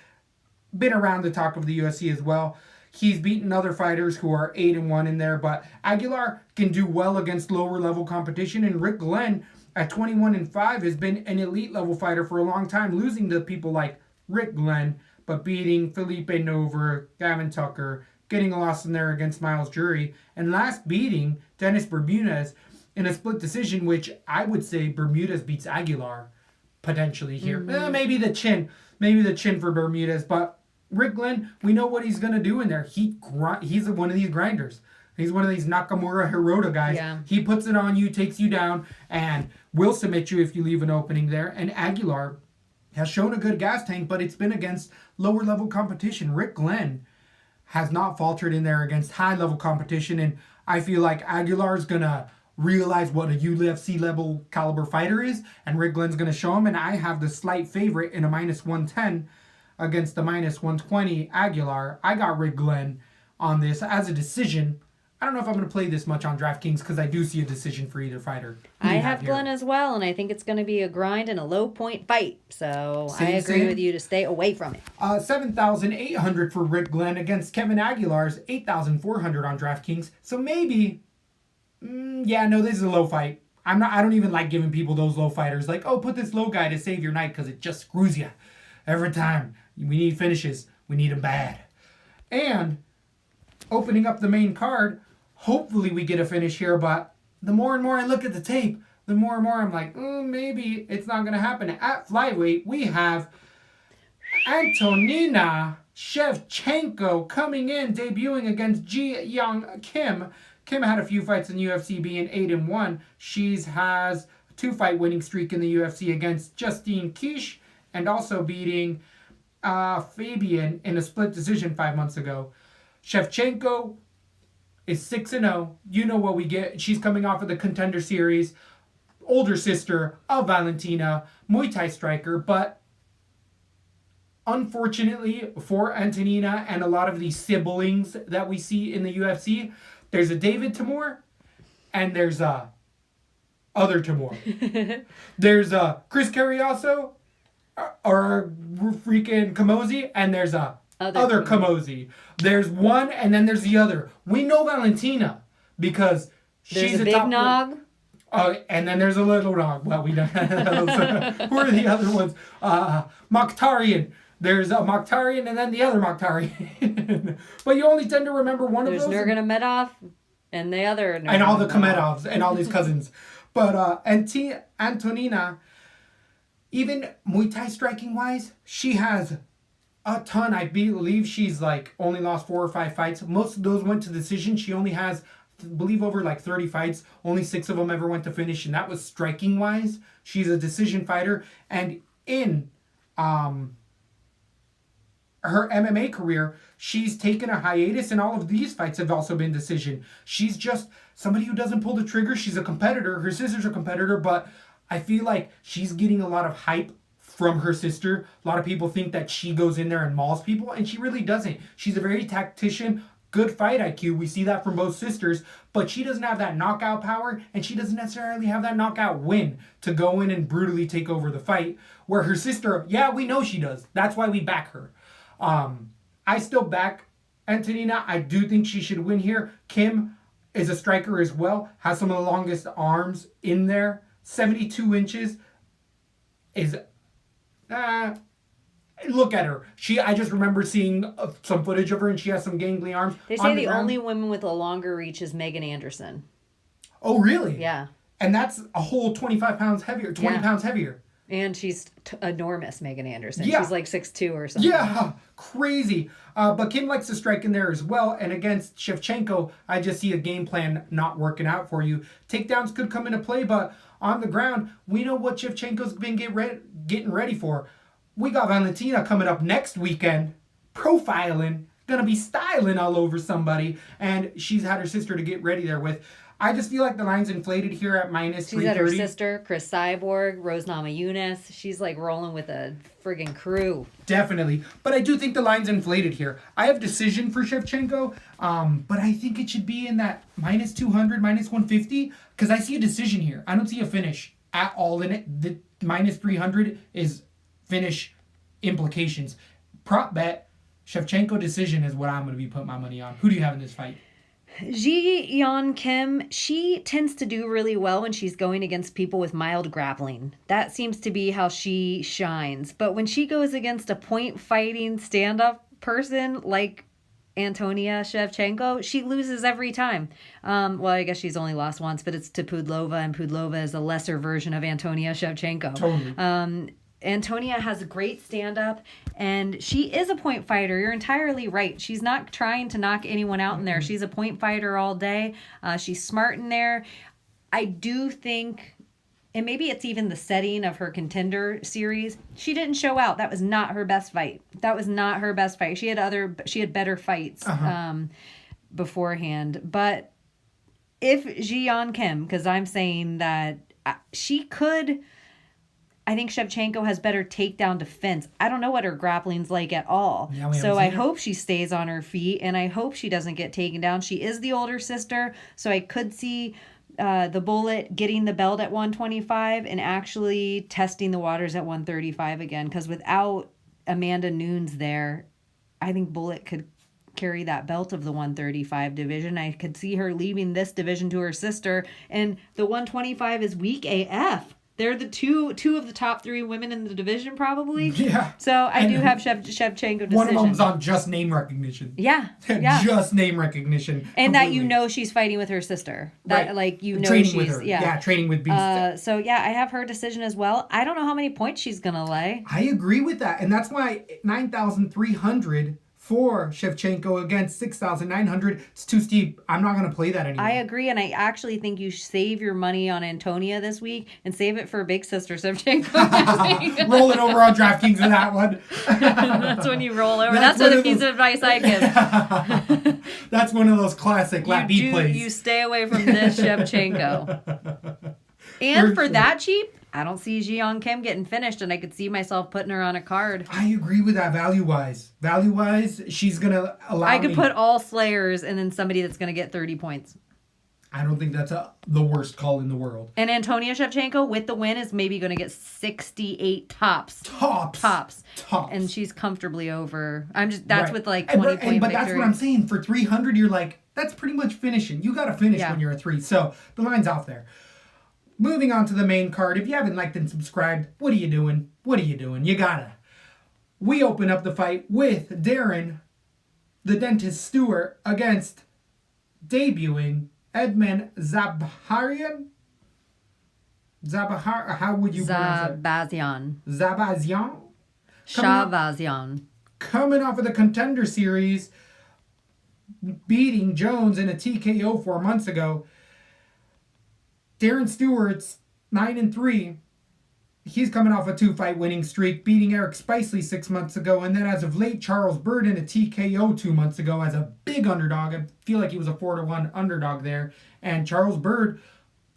[SPEAKER 3] been around the talk of the UFC as well. He's beaten other fighters who are 8-1 in there, but Aguilar can do well against lower level competition, and Rick Glenn at 21-5 has been an elite level fighter for a long time, losing to people like Rick Glenn, but beating Felipe Nover, Gavin Tucker, getting a loss in there against Miles Jury, and last beating Dennis Bermudez in a split decision, which I would say Bermudez beats Aguilar potentially here.
[SPEAKER 4] Mm-hmm.
[SPEAKER 3] Maybe the chin for Bermudez, but Rick Glenn, we know what he's going to do in there. He's one of these grinders. He's one of these Nakamura Hirota guys.
[SPEAKER 4] Yeah.
[SPEAKER 3] He puts it on you, takes you down, and will submit you if you leave an opening there. And Aguilar has shown a good gas tank, but it's been against lower level competition. Rick Glenn has not faltered in there against high level competition, and I feel like Aguilar is going to realize what a UFC level caliber fighter is, and Rick Glenn's going to show him, and I have the slight favorite in a minus 110 against the minus 120 Aguilar. I got Rick Glenn on this as a decision. I don't know if I'm going to play this much on DraftKings because I do see a decision for either fighter.
[SPEAKER 4] I have Glenn as well, and I think it's going to be a grind and a low point fight. So I agree with you to stay away from it.
[SPEAKER 3] 7,800 for Rick Glenn against Kevin Aguilar's 8,400 on DraftKings. So maybe, this is a low fight. I don't even like giving people those low fighters. Like, put this low guy to save your night because it just screws you every time. We need finishes. We need them bad. And opening up the main card, hopefully we get a finish here, but the more and more I look at the tape, the more and more I'm like, maybe it's not going to happen. At flyweight, we have Antonina Shevchenko coming in, debuting against Ji Young Kim. Kim had a few fights in UFC, being 8-1. She has a 2-fight winning streak in the UFC against Justine Kish, and also beating Fabian in a split decision 5 months ago. Shevchenko is 6-0. You know what we get. She's coming off of the Contender Series. Older sister of Valentina, Muay Thai striker, but unfortunately for Antonina and a lot of these siblings that we see in the UFC, there's a David Timur and there's a other Timur. There's a Chris Carriazo or freaking Kamosi, and there's a other Kamosi. There's one and then there's the other. We know Valentina because
[SPEAKER 4] There's
[SPEAKER 3] she's
[SPEAKER 4] a
[SPEAKER 3] a
[SPEAKER 4] big
[SPEAKER 3] top
[SPEAKER 4] nog.
[SPEAKER 3] and then there's a little nog. Well, we don't who are the other ones? Mokhtarian. There's a Mokhtarian and then the other Mokhtarian. But you only tend to remember one
[SPEAKER 4] There's
[SPEAKER 3] of those.
[SPEAKER 4] Nurmagomedov and the other.
[SPEAKER 3] And all the Kamedovs and all these cousins. But Antonina, even Muay Thai striking wise, she has a ton. I believe she's like only lost 4 or 5 fights. Most of those went to decision. She only has, I believe, over like 30 fights. Only 6 of them ever went to finish, and that was striking wise. She's a decision fighter, and in her MMA career, she's taken a hiatus, and all of these fights have also been decision. She's just somebody who doesn't pull the trigger. She's a competitor. Her sister's a competitor, but I feel like she's getting a lot of hype from her sister. A lot of people think that she goes in there and mauls people, and she really doesn't. She's a very tactician, good fight IQ. We see that from both sisters, but she doesn't have that knockout power, and she doesn't necessarily have that knockout win to go in and brutally take over the fight, where her sister, yeah, we know she does. That's why we back her. I still back Antonina. I do think she should win here. Kim is a striker as well, has some of the longest arms in there. 72 inches is... look at her. I just remember seeing some footage of her, and she has some gangly arms.
[SPEAKER 4] They say the only woman with a longer reach is Megan Anderson.
[SPEAKER 3] Oh, really?
[SPEAKER 4] Yeah.
[SPEAKER 3] And that's a whole 25 pounds heavier, 20 pounds heavier.
[SPEAKER 4] And she's enormous, Megan Anderson.
[SPEAKER 3] Yeah.
[SPEAKER 4] She's like 6'2" or something.
[SPEAKER 3] Yeah, crazy. But Kim likes to strike in there as well. And against Shevchenko, I just see a game plan not working out for you. Takedowns could come into play, but on the ground, we know what Shevchenko's been getting ready for. We got Valentina coming up next weekend, profiling, gonna be styling all over somebody, and she's had her sister to get ready there with. I just feel like the line's inflated here at minus 330.
[SPEAKER 4] She's at her sister, Chris Cyborg, Rose Namajunas. She's like rolling with a friggin' crew.
[SPEAKER 3] Definitely. But I do think the line's inflated here. I have decision for Shevchenko, but I think it should be in that minus 200, minus 150, because I see a decision here. I don't see a finish at all in it. The minus 300 is finish implications. Prop bet, Shevchenko decision is what I'm going to be putting my money on. Who do you have in this fight?
[SPEAKER 4] Ji Yeon Kim, she tends to do really well when she's going against people with mild grappling. That seems to be how she shines. But when she goes against a point fighting stand-up person like Antonia Shevchenko, she loses every time. Well, I guess she's only lost once, but it's to Pudlova, and Pudlova is a lesser version of Antonia Shevchenko.
[SPEAKER 3] Totally.
[SPEAKER 4] Antonia has a great stand-up, and she is a point fighter. You're entirely right. She's not trying to knock anyone out in there. She's a point fighter all day. She's smart in there. I do think, and maybe it's even the setting of her Contender Series, she didn't show out. That was not her best fight. She had better fights beforehand. But if Ji Yeon Kim, because I'm saying that she could... I think Shevchenko has better takedown defense. I don't know what her grappling's like at all.
[SPEAKER 3] Yeah,
[SPEAKER 4] so I hope she stays on her feet, and I hope she doesn't get taken down. She is the older sister, so I could see the Bullet getting the belt at 125 and actually testing the waters at 135 again, because without Amanda Nunes there, I think Bullet could carry that belt of the 135 division. I could see her leaving this division to her sister, and the 125 is weak AF. They're the two of the top 3 women in the division, probably.
[SPEAKER 3] Yeah.
[SPEAKER 4] So I do have Shevchenko decision.
[SPEAKER 3] One of them's on just name recognition.
[SPEAKER 4] Yeah. Yeah.
[SPEAKER 3] Just name recognition.
[SPEAKER 4] And that
[SPEAKER 3] completely.
[SPEAKER 4] she's fighting with her sister. That
[SPEAKER 3] Right.
[SPEAKER 4] training
[SPEAKER 3] she's
[SPEAKER 4] with her. Yeah.
[SPEAKER 3] Training with Beast.
[SPEAKER 4] So yeah, I have her decision as well. I don't know how many points she's gonna lay.
[SPEAKER 3] I agree with that, and that's why 9,300 for Shevchenko against 6,900. It's too steep. I'm not going to play that anymore.
[SPEAKER 4] I agree, and I actually think you save your money on Antonia this week and save it for big sister Shevchenko.
[SPEAKER 3] Roll it over on DraftKings in that one.
[SPEAKER 4] That's when you roll over. That's another piece of advice I give.
[SPEAKER 3] That's one of those classic Lat B plays.
[SPEAKER 4] You stay away from this Shevchenko. And for that cheap, I don't see Jiyeon Kim getting finished, and I could see myself putting her on a card.
[SPEAKER 3] I agree with that value-wise. Value-wise, she's going to allow
[SPEAKER 4] I could put all Slayers and then somebody that's going to get 30 points.
[SPEAKER 3] I don't think that's the worst call in the world.
[SPEAKER 4] And Antonia Shevchenko, with the win, is maybe going to get 68 tops. Tops. And she's comfortably over. That's right. With like 20 point
[SPEAKER 3] But that's what I'm saying. For 300, you're like, that's pretty much finishing. You got to finish when you're a 3. So the line's off there. Moving on to the main card. If you haven't liked and subscribed, what are you doing? You gotta. We open up the fight with Darren, the Dentist Stewart, against debuting Edmen Zabharian. How would you pronounce it? Zabazian.
[SPEAKER 4] Shavazian.
[SPEAKER 3] Coming off of the Contender Series, beating Jones in a TKO 4 months ago. Darren Stewart's 9-3. He's coming off a 2-fight winning streak, beating Eric Spicely 6 months ago, and then as of late, Charles Byrd in a TKO 2 months ago as a big underdog. I feel like he was a 4-1 underdog there. And Charles Byrd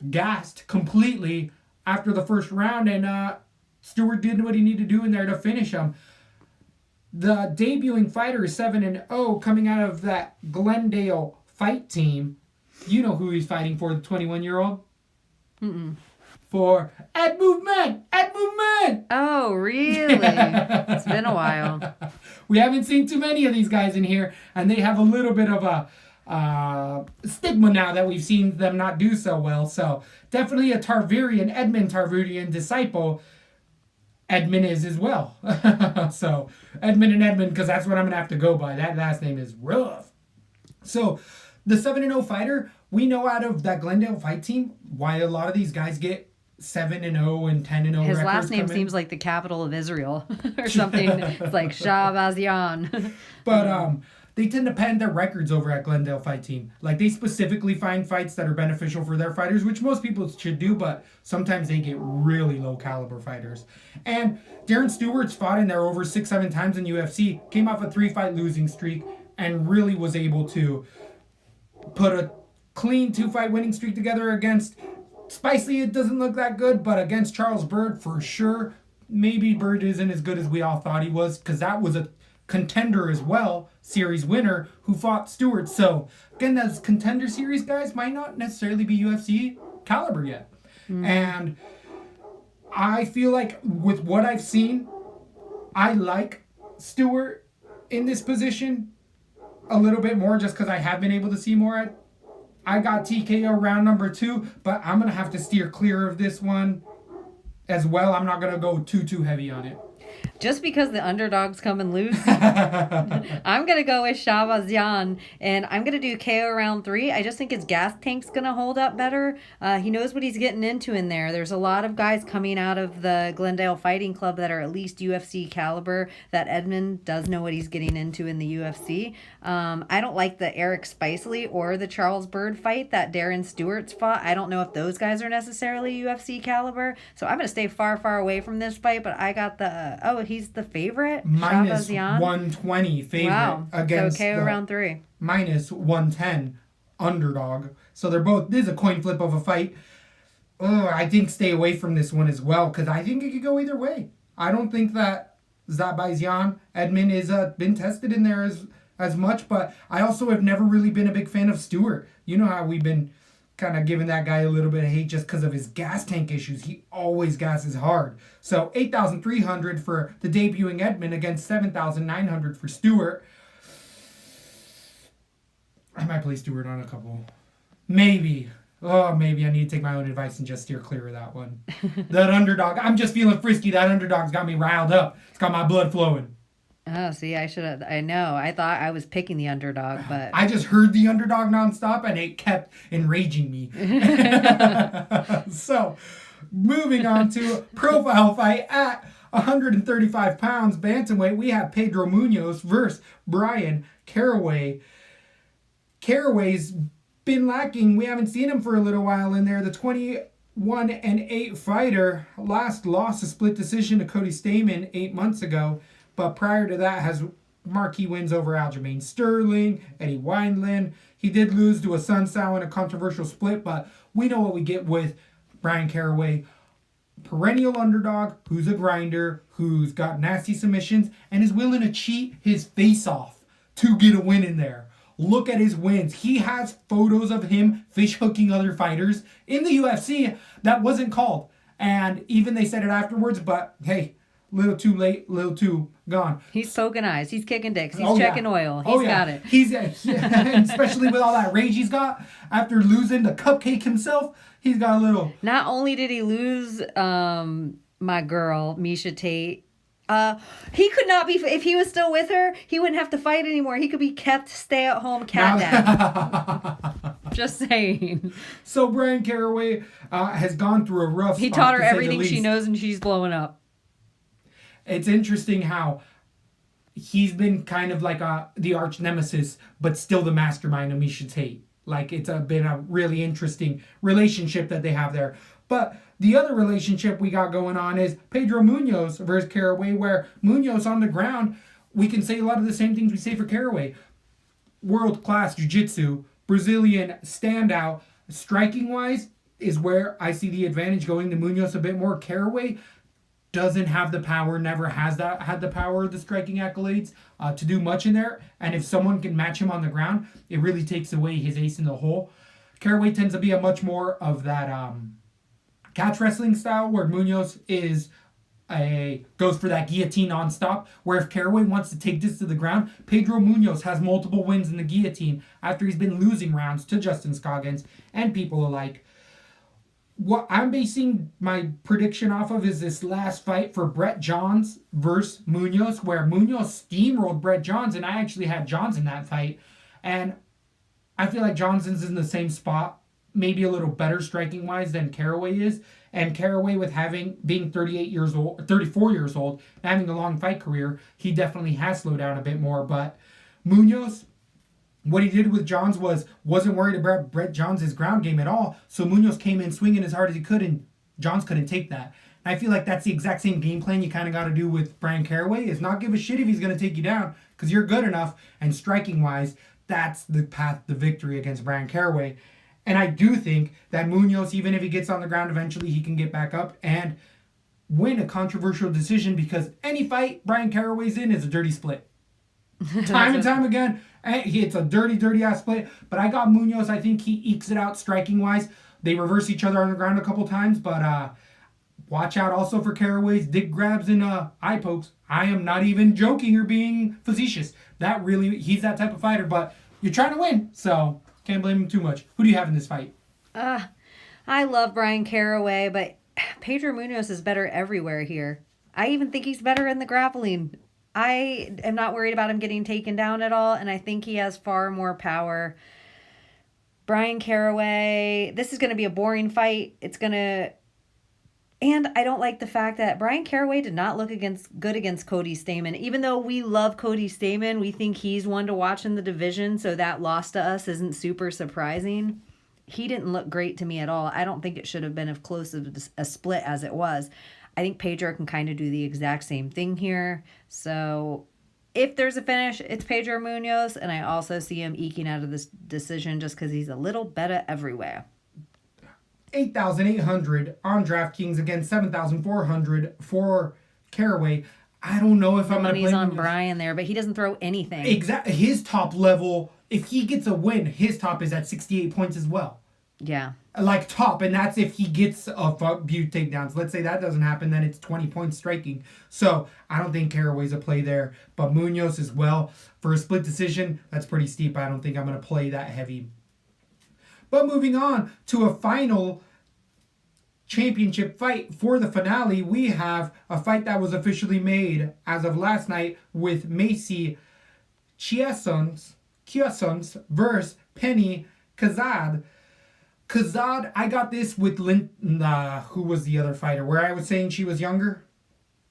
[SPEAKER 3] gassed completely after the first round, and Stewart did what he needed to do in there to finish him. The debuting fighter is 7-0, coming out of that Glendale fight team. You know who he's fighting for, the 21-year-old? For Ed Movement!
[SPEAKER 4] Oh, really? It's been a while.
[SPEAKER 3] We haven't seen too many of these guys in here, and they have a little bit of a stigma now that we've seen them not do so well. So definitely a Edmund Tarverian disciple. Edmund is as well. So Edmund, because that's what I'm going to have to go by. That last name is rough. So the 7-0 fighter, we know out of that Glendale fight team why a lot of these guys get 7-0 and 10-0
[SPEAKER 4] His last name seems like the capital of Israel or something. It's like Shavazian.
[SPEAKER 3] But they tend to pen their records over at Glendale fight team. Like, they specifically find fights that are beneficial for their fighters, which most people should do, but sometimes they get really low caliber fighters. And Darren Stewart's fought in there over 6-7 times in UFC, came off a 3-fight losing streak, and really was able to put a clean 2-fight winning streak together against Spicely. It doesn't look that good, but against Charles Byrd, for sure. Maybe Byrd isn't as good as we all thought he was, because that was a contender as well, series winner, who fought Stewart. So, again, those contender series guys might not necessarily be UFC caliber yet. And I feel like with what I've seen, I like Stewart in this position a little bit more just because I have been able to see more. I got TKO round number 2, but I'm going to have to steer clear of this one as well. I'm not going to go too heavy on it.
[SPEAKER 4] Just because the underdogs come and lose, I'm going to go with Shavazian, and I'm going to do KO round 3. I just think his gas tank's going to hold up better. He knows what he's getting into in there. There's a lot of guys coming out of the Glendale Fighting Club that are at least UFC caliber, that Edmund does know what he's getting into in the UFC. I don't like the Eric Spicely or the Charles Byrd fight that Darren Stewart's fought. I don't know if those guys are necessarily UFC caliber, so I'm going to stay far away from this fight, but I got the... he's the favorite?
[SPEAKER 3] Minus
[SPEAKER 4] Shavazian?
[SPEAKER 3] 120 favorite against
[SPEAKER 4] KO round 3.
[SPEAKER 3] Minus 110 underdog. So they're both, this is a coin flip of a fight. I think stay away from this one as well, because I think it could go either way. I don't think that Zabazian Edmund is been tested in there as much, but I also have never really been a big fan of Stewart. You know how we've been kind of giving that guy a little bit of hate just because of his gas tank issues. He always gasses hard. So 8,300 for the debuting Edmund against 7,900 for Stewart. I might play Stewart on a couple. Maybe. Oh, maybe I need to take my own advice and just steer clear of that one. That underdog, I'm just feeling frisky. That underdog's got me riled up. It's got my blood flowing.
[SPEAKER 4] Oh, see, I should have. I know. I thought I was picking the underdog, but
[SPEAKER 3] I just heard the underdog nonstop and it kept enraging me. So, moving on to profile fight at 135 pounds bantamweight, we have Pedro Munoz versus Brian Caraway. Caraway's been lacking. We haven't seen him for a little while in there. The 21-8 fighter last lost a split decision to Cody Stamann 8 months ago, but prior to that has marquee wins over Aljamain Sterling, Eddie Wineland. He did lose to a Sun Sao in a controversial split, but we know what we get with Brian Caraway. Perennial underdog who's a grinder, who's got nasty submissions, and is willing to cheat his face off to get a win in there. Look at his wins. He has photos of him fish hooking other fighters in the UFC that wasn't called. And even they said it afterwards, but hey, little too late, little too gone.
[SPEAKER 4] he's poking eyes. He's kicking dicks. He's checking oil. He's got it.
[SPEAKER 3] He's especially with all that rage he's got after losing the cupcake himself. He's got a little.
[SPEAKER 4] Not only did he lose my girl, Misha Tate, he could not be, if he was still with her, he wouldn't have to fight anymore. He could be kept stay-at-home cat dad. Just saying.
[SPEAKER 3] So Brian Caraway has gone through a rough
[SPEAKER 4] He
[SPEAKER 3] spot,
[SPEAKER 4] taught her
[SPEAKER 3] to say the
[SPEAKER 4] everything she
[SPEAKER 3] least.
[SPEAKER 4] knows and she's blowing up.
[SPEAKER 3] It's interesting how he's been kind of like the arch nemesis, but still the mastermind of Misha Tate. Like, it's been a really interesting relationship that they have there. But the other relationship we got going on is Pedro Munoz versus Caraway, where Munoz on the ground, we can say a lot of the same things we say for Caraway. World-class jiu-jitsu, Brazilian standout, striking-wise is where I see the advantage going to Munoz a bit more. Caraway doesn't have the power, never has had the power of the striking accolades to do much in there. And if someone can match him on the ground, it really takes away his ace in the hole. Caraway tends to be a much more of that catch wrestling style, where Munoz goes for that guillotine non-stop, where if Caraway wants to take this to the ground, Pedro Munoz has multiple wins in the guillotine after he's been losing rounds to Justin Scoggins and people alike. What I'm basing my prediction off of is this last fight for Brett Johns versus Munoz, where Munoz steamrolled Brett Johns, and I actually had Johns in that fight. And I feel like Johnson's in the same spot, maybe a little better striking-wise than Caraway is. And Caraway, with being 34 years old, and having a long fight career, he definitely has slowed down a bit more. But Munoz, what he did with Johns wasn't worried about Brett Johns' ground game at all. So Munoz came in swinging as hard as he could, and Johns couldn't take that. And I feel like that's the exact same game plan you kind of got to do with Brian Caraway, is not give a shit if he's going to take you down, because you're good enough. And striking-wise, that's the path to victory against Brian Caraway. And I do think that Munoz, even if he gets on the ground eventually, he can get back up and win a controversial decision, because any fight Brian Caraway's in is a dirty split. Time and time again, it's a dirty ass split. But I got Munoz. I think he ekes it out striking wise. They reverse each other on the ground a couple times, but watch out also for Caraway's dick grabs and eye pokes. I am not even joking or being facetious. He's that type of fighter. But you're trying to win, so can't blame him too much. Who do you have in this fight?
[SPEAKER 4] I love Brian Caraway, but Pedro Munoz is better everywhere here. I even think he's better in the grappling. I am not worried about him getting taken down at all, and I think he has far more power. Brian Caraway, this is going to be a boring fight. And I don't like the fact that Brian Caraway did not look good against Cody Stamann. Even though we love Cody Stamann, we think he's one to watch in the division, so that loss to us isn't super surprising. He didn't look great to me at all. I don't think it should have been as close of a split as it was. I think Pedro can kind of do the exact same thing here. So if there's a finish, it's Pedro Munoz, and I also see him eking out of this decision just because he's a little better everywhere.
[SPEAKER 3] 8,800 on DraftKings against 7,400 for Caraway. I don't know if I'm going to play
[SPEAKER 4] on Brian there, but he doesn't throw anything.
[SPEAKER 3] Exactly. His top level, if he gets a win, his top is at 68 points as well.
[SPEAKER 4] Yeah.
[SPEAKER 3] Like top, and that's if he gets a few takedowns. Let's say that doesn't happen, then it's 20 points striking. So I don't think Caraway's a play there, but Munoz as well. For a split decision, that's pretty steep. I don't think I'm going to play that heavy. But moving on to a final championship fight for the finale, we have a fight that was officially made as of last night with Macy Chiasson versus Penny Kazad. Kazad, I got this with who was the other fighter? Where I was saying she was younger?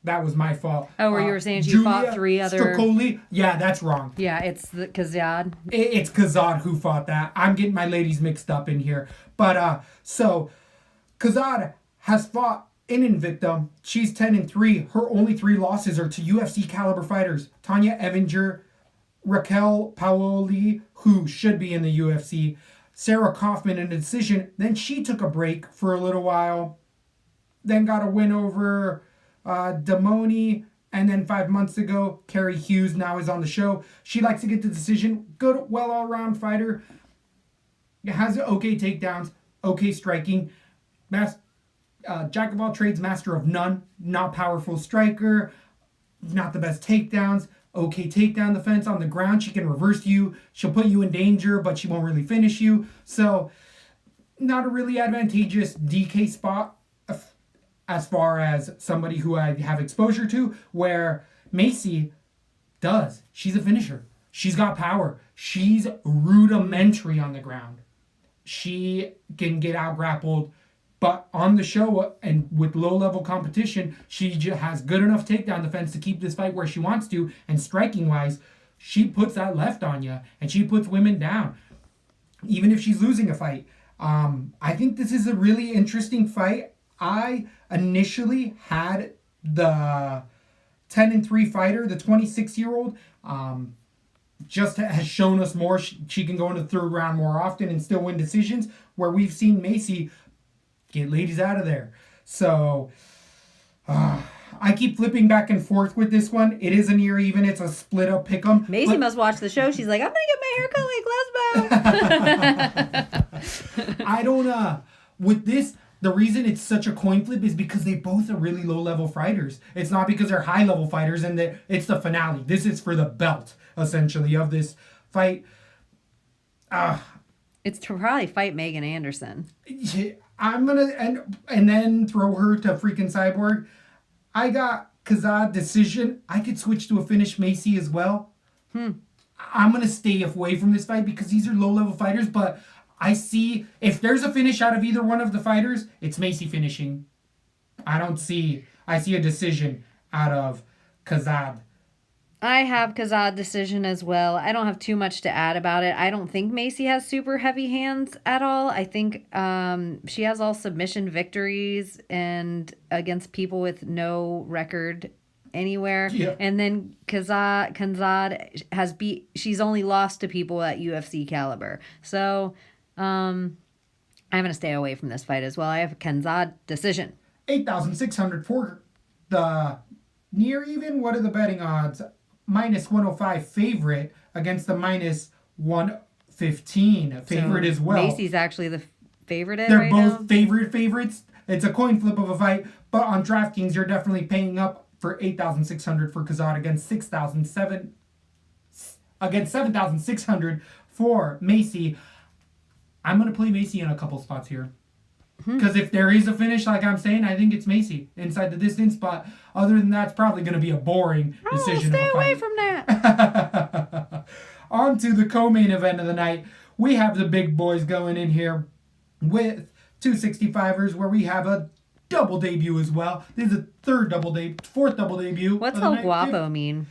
[SPEAKER 3] That was my fault.
[SPEAKER 4] Oh, where you were saying she
[SPEAKER 3] Julia
[SPEAKER 4] fought 3 other...
[SPEAKER 3] Stracoli? Yeah, that's wrong.
[SPEAKER 4] Yeah, it's the Kazad.
[SPEAKER 3] It's Kazad who fought that. I'm getting my ladies mixed up in here. But, so, Kazad has fought in Invicta. She's 10-3. Her only 3 losses are to UFC caliber fighters. Tanya Evinger, Raquel Paoli, who should be in the UFC, Sarah Kaufman in a decision. Then she took a break for a little while. Then got a win over Damoni. And then 5 months ago, Carrie Hughes now is on the show. She likes to get the decision. Good, well all-around fighter. Has okay takedowns, okay striking. Jack of all trades, master of none. Not powerful striker. Not the best takedowns. Okay takedown defense on the ground. She can reverse you. She'll put you in danger, but she won't really finish you. So, not a really advantageous DK spot as far as somebody who I have exposure to, where Macy does. She's a finisher. She's got power. She's rudimentary on the ground. She can get out grappled, but on the show and with low-level competition, she just has good enough takedown defense to keep this fight where she wants to, and striking-wise, she puts that left on you, and she puts women down, even if she's losing a fight. I think this is a really interesting fight. I initially had the 10-3 fighter, the 26-year-old, just has shown us more. She can go into the 3rd round more often and still win decisions, where we've seen Macy get ladies out of there. So, I keep flipping back and forth with this one. It is a near even. It's a split up pick'em.
[SPEAKER 4] Macy must watch the show. She's like, I'm going to get my hair cut like Lesbo.
[SPEAKER 3] I don't, with this, the reason it's such a coin flip is because they both are really low-level fighters. It's not because they're high-level fighters, and it's the finale. This is for the belt, essentially, of this fight.
[SPEAKER 4] It's to probably fight Megan Anderson.
[SPEAKER 3] I'm going to... And then throw her to freaking Cyborg. I got Kazad decision. I could switch to a finish Macy as well. I'm going to stay away from this fight because these are low-level fighters, but... I see, if there's a finish out of either one of the fighters, it's Macy finishing. I see a decision out of Kazad.
[SPEAKER 4] I have Kazad decision as well. I don't have too much to add about it. I don't think Macy has super heavy hands at all. I think she has all submission victories and against people with no record anywhere.
[SPEAKER 3] Yeah.
[SPEAKER 4] And then Kazad has she's only lost to people at UFC caliber. So... I'm going to stay away from this fight as well. I have a Kazad decision.
[SPEAKER 3] 8,600 for the near even. What are the betting odds? -105 favorite against the -115 favorite as well.
[SPEAKER 4] Macy's actually the favorite.
[SPEAKER 3] They're both favorites. It's a coin flip of a fight, but on DraftKings, you're definitely paying up for 8,600 for Kazad against 7,600 for Macy. I'm going to play Macy in a couple spots here. Because if there is a finish, like I'm saying, I think it's Macy inside the distance. But other than that, it's probably going to be a boring decision.
[SPEAKER 4] Stay away from that.
[SPEAKER 3] On to the co-main event of the night. We have the big boys going in here with 265ers, where we have a double debut as well. This is a fourth double debut.
[SPEAKER 4] What's El Guapo mean?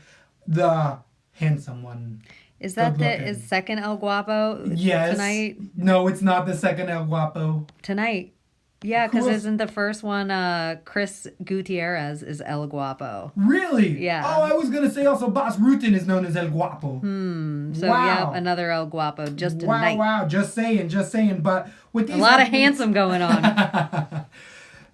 [SPEAKER 3] The handsome one.
[SPEAKER 4] Is that is second El Guapo tonight?
[SPEAKER 3] No, it's not the second El Guapo.
[SPEAKER 4] Tonight. Yeah, because isn't the first one Chris Gutierrez is El Guapo.
[SPEAKER 3] Really?
[SPEAKER 4] Yeah.
[SPEAKER 3] Oh, I was going to say also Bas Rutten is known as El Guapo.
[SPEAKER 4] So yeah, another El Guapo just tonight.
[SPEAKER 3] Wow. Just saying. But with these
[SPEAKER 4] a lot of handsome going on.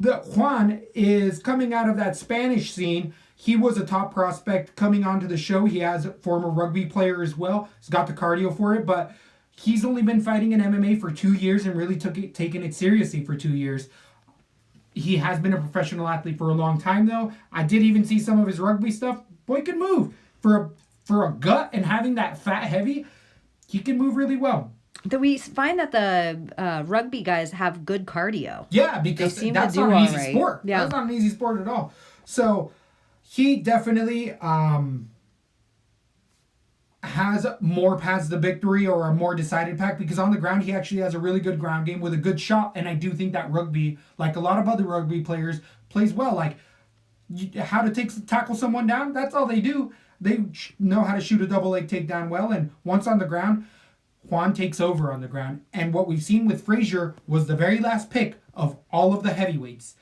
[SPEAKER 3] The Juan is coming out of that Spanish scene. He was a top prospect coming onto the show. He has a former rugby player as well. He's got the cardio for it, but he's only been fighting in MMA for 2 years and really taken it seriously for 2 years. He has been a professional athlete for a long time, though. I did even see some of his rugby stuff. Boy can move. For a gut and having that fat heavy, he can move really well.
[SPEAKER 4] we find that the rugby guys have good cardio.
[SPEAKER 3] Yeah, because
[SPEAKER 4] seem
[SPEAKER 3] that's
[SPEAKER 4] to do
[SPEAKER 3] not an easy
[SPEAKER 4] all right.
[SPEAKER 3] sport.
[SPEAKER 4] Yeah.
[SPEAKER 3] That's not an easy sport at all. So he definitely has more paths to victory or a more decided path, because on the ground he actually has a really good ground game with a good shot. And I do think that rugby, like a lot of other rugby players, plays well. Like how to tackle someone down, that's all they do. They know how to shoot a double leg takedown well, and once on the ground, Juan takes over on the ground. And what we've seen with Frazier was the very last pick of all of the heavyweights,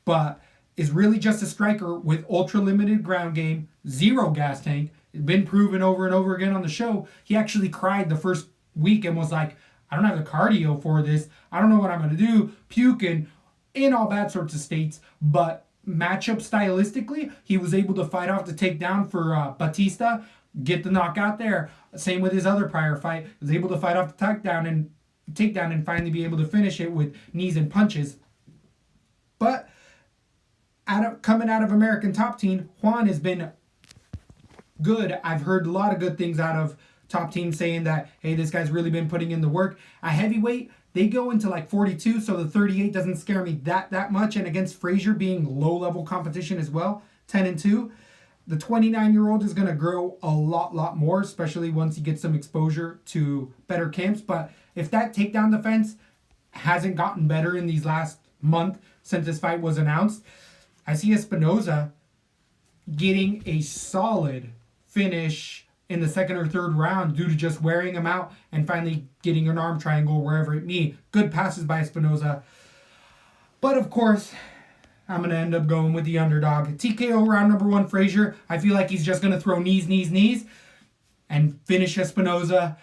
[SPEAKER 3] but is really just a striker with ultra limited ground game, zero gas tank. It's been proven over and over again on the show. He actually cried the first week and was like, I don't have the cardio for this. I don't know what I'm going to do. Puking in all bad sorts of states. But matchup stylistically, he was able to fight off the takedown for Batista, get the knockout there. Same with his other prior fight. Was able to fight off the takedown and finally be able to finish it with knees and punches. But coming out of American Top Team, Juan has been good. I've heard a lot of good things out of Top Team saying that, hey, this guy's really been putting in the work. At heavyweight, they go into like 42, so the 38 doesn't scare me that much. And against Frazier being low-level competition as well, 10-2, the 29-year-old is going to grow a lot more, especially once he gets some exposure to better camps. But if that takedown defense hasn't gotten better in these last month since this fight was announced, I see Espinoza getting a solid finish in the second or third round due to just wearing him out and finally getting an arm triangle wherever it may. Good passes by Espinoza. But of course, I'm going to end up going with the underdog. TKO round number 1, Frazier. I feel like he's just going to throw knees, and finish Espinoza.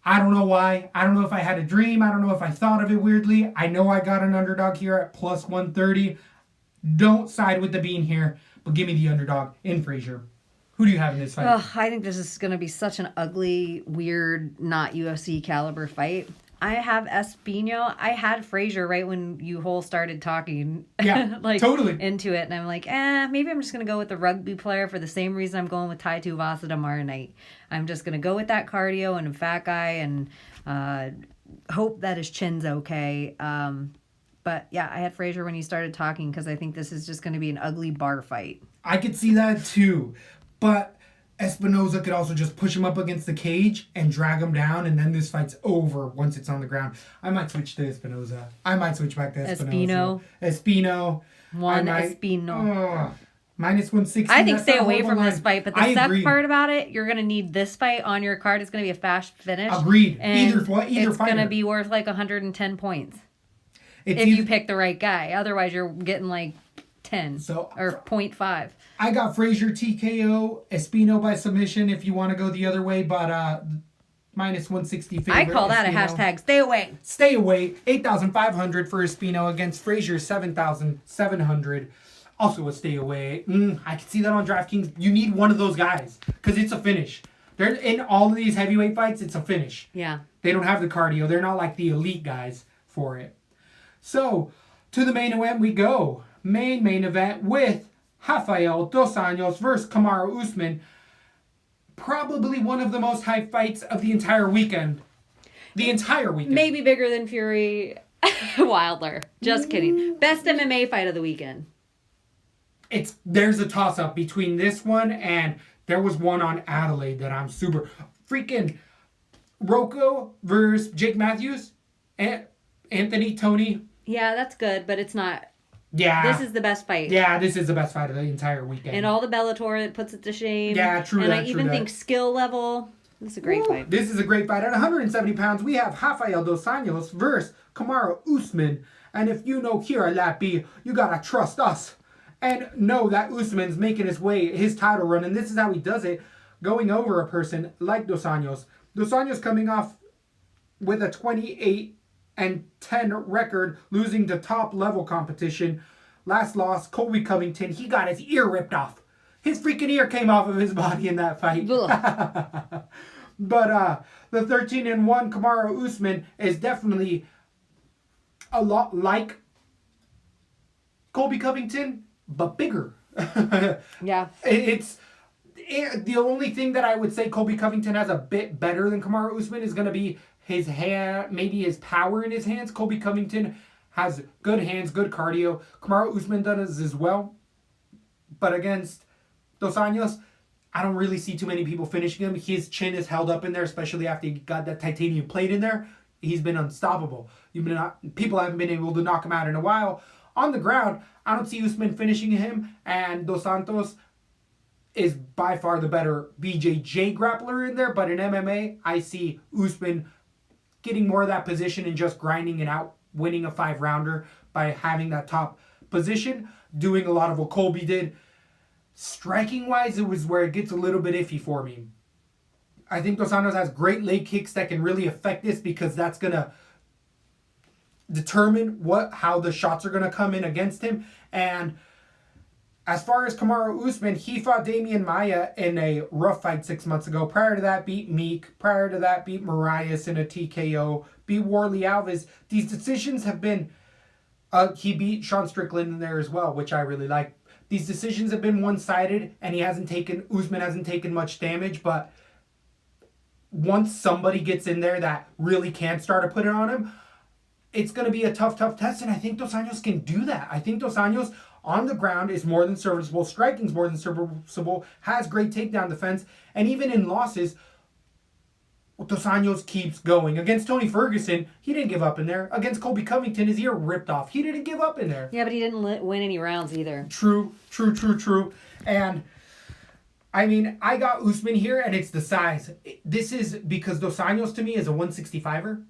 [SPEAKER 3] I don't know why. I don't know if I had a dream. I don't know if I thought of it weirdly. I know I got an underdog here at plus 130. Don't side with the bean here, but give me the underdog in Frazier. Who do you have in this fight?
[SPEAKER 4] I think this is going to be such an ugly, weird, not UFC caliber fight. I have Espino. I had Frazier right when you whole started talking.
[SPEAKER 3] Yeah, totally.
[SPEAKER 4] Into it. And I'm like, maybe I'm just going to go with the rugby player for the same reason I'm going with Tai Tuivasa tomorrow night. I'm just going to go with that cardio and a fat guy and hope that his chin's okay. But yeah, I had Frazier when he started talking because I think this is just going to be an ugly bar fight.
[SPEAKER 3] I could see that too. But Espinoza could also just push him up against the cage and drag him down, and then this fight's over once it's on the ground. I might switch to Espinoza. I might switch back to Espinoza. Espino.
[SPEAKER 4] Espino.
[SPEAKER 3] Minus 160.
[SPEAKER 4] I think stay away from this fight, but the suck part about it, you're going to need this fight on your card. It's going to be a fast finish.
[SPEAKER 3] Agreed.
[SPEAKER 4] And
[SPEAKER 3] either fighter.
[SPEAKER 4] It's going to be worth like 110 points. If you pick the right guy. Otherwise, you're getting like 10 or 0.5.
[SPEAKER 3] I got Frazier TKO, Espino by submission if you want to go the other way, but minus 160 favorite.
[SPEAKER 4] I call that
[SPEAKER 3] Espino.
[SPEAKER 4] a hashtag stay away.
[SPEAKER 3] Stay away. 8,500 for Espino against Frazier, 7,700. Also a stay away. I can see that on DraftKings. You need one of those guys because it's a finish. They're in all of these heavyweight fights, it's a finish.
[SPEAKER 4] Yeah.
[SPEAKER 3] They don't have the cardio. They're not like the elite guys for it. So, to the main event we go. Main event with Rafael Dos Anjos versus Kamaru Usman. Probably one of the most hyped fights of the entire weekend. Maybe
[SPEAKER 4] bigger than Fury Wilder. Just kidding. Best MMA fight of the weekend.
[SPEAKER 3] There's a toss-up between this one and there was one on Adelaide that I'm super... Freaking Rocco versus Jake Matthews. Anthony, Tony.
[SPEAKER 4] Yeah, that's good, but it's not...
[SPEAKER 3] Yeah.
[SPEAKER 4] This is the best fight.
[SPEAKER 3] Yeah, this is the best fight of the entire weekend.
[SPEAKER 4] And all the Bellator, it puts it to shame.
[SPEAKER 3] Yeah, true.
[SPEAKER 4] And I even think skill level, this is a great fight.
[SPEAKER 3] This is a great fight. At 170 pounds, we have Rafael Dos Anjos versus Kamaru Usman. And if you know here at LaTB, you gotta trust us. And know that Usman's making his title run. And this is how he does it. Going over a person like Dos Anjos. Dos Anjos coming off with a 28-10 record, losing to top level competition. Last loss, Colby Covington, he got his ear ripped off. His freaking ear came off of his body in that fight. But the 13-1 Kamaru Usman is definitely a lot like Colby Covington, but bigger.
[SPEAKER 4] Yeah.
[SPEAKER 3] The only thing that I would say Colby Covington has a bit better than Kamaru Usman is going to be his hand, maybe his power in his hands. Colby Covington has good hands, good cardio. Kamaru Usman does as well. But against Dos Anjos, I don't really see too many people finishing him. His chin is held up in there, especially after he got that titanium plate in there. He's been unstoppable. People haven't been able to knock him out in a while. On the ground, I don't see Usman finishing him, and Dos Santos is by far the better BJJ grappler in there. But in MMA, I see Usman getting more of that position and just grinding it out, winning a 5-rounder by having that top position, doing a lot of what Colby did. Striking-wise, it was where it gets a little bit iffy for me. I think Dos Anjos has great leg kicks that can really affect this because that's going to determine how the shots are going to come in against him. And as far as Kamaru Usman, he fought Damian Maia in a rough fight 6 months ago. Prior to that, beat Meek. Prior to that, beat Marias in a TKO. Beat Warley Alves. These decisions have been... he beat Sean Strickland in there as well, which I really like. These decisions have been one-sided, and Usman hasn't taken much damage, but once somebody gets in there that really can start to put it on him, it's going to be a tough test, and I think Dos Anjos can do that. I think Dos Anjos on the ground is more than serviceable, striking's more than serviceable, has great takedown defense, and even in losses, Dos Anjos keeps going. Against Tony Ferguson, he didn't give up in there. Against Colby Covington, his ear ripped off. He didn't give up in there.
[SPEAKER 4] Yeah, but he didn't win any rounds either.
[SPEAKER 3] True. And I mean, I got Usman here, and it's the size. This is because Dos Anjos to me is a 165er.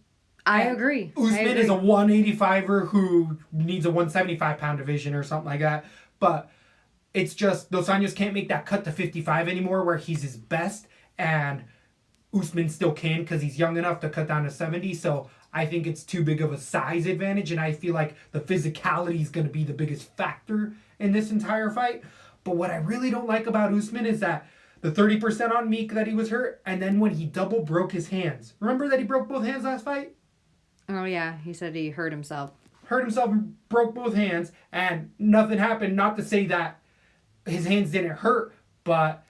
[SPEAKER 4] I agree.
[SPEAKER 3] Usman is a 185er who needs a 175-pound division or something like that. But it's just Dos Anjos can't make that cut to 55 anymore where he's his best, and Usman still can because he's young enough to cut down to 70. So I think it's too big of a size advantage, and I feel like the physicality is going to be the biggest factor in this entire fight. But what I really don't like about Usman is that the 30% on Meek that he was hurt, and then when he double broke his hands. Remember that he broke both hands last fight?
[SPEAKER 4] Oh, yeah. He said he hurt himself.
[SPEAKER 3] Hurt himself and broke both hands, and nothing happened. Not to say that his hands didn't hurt, but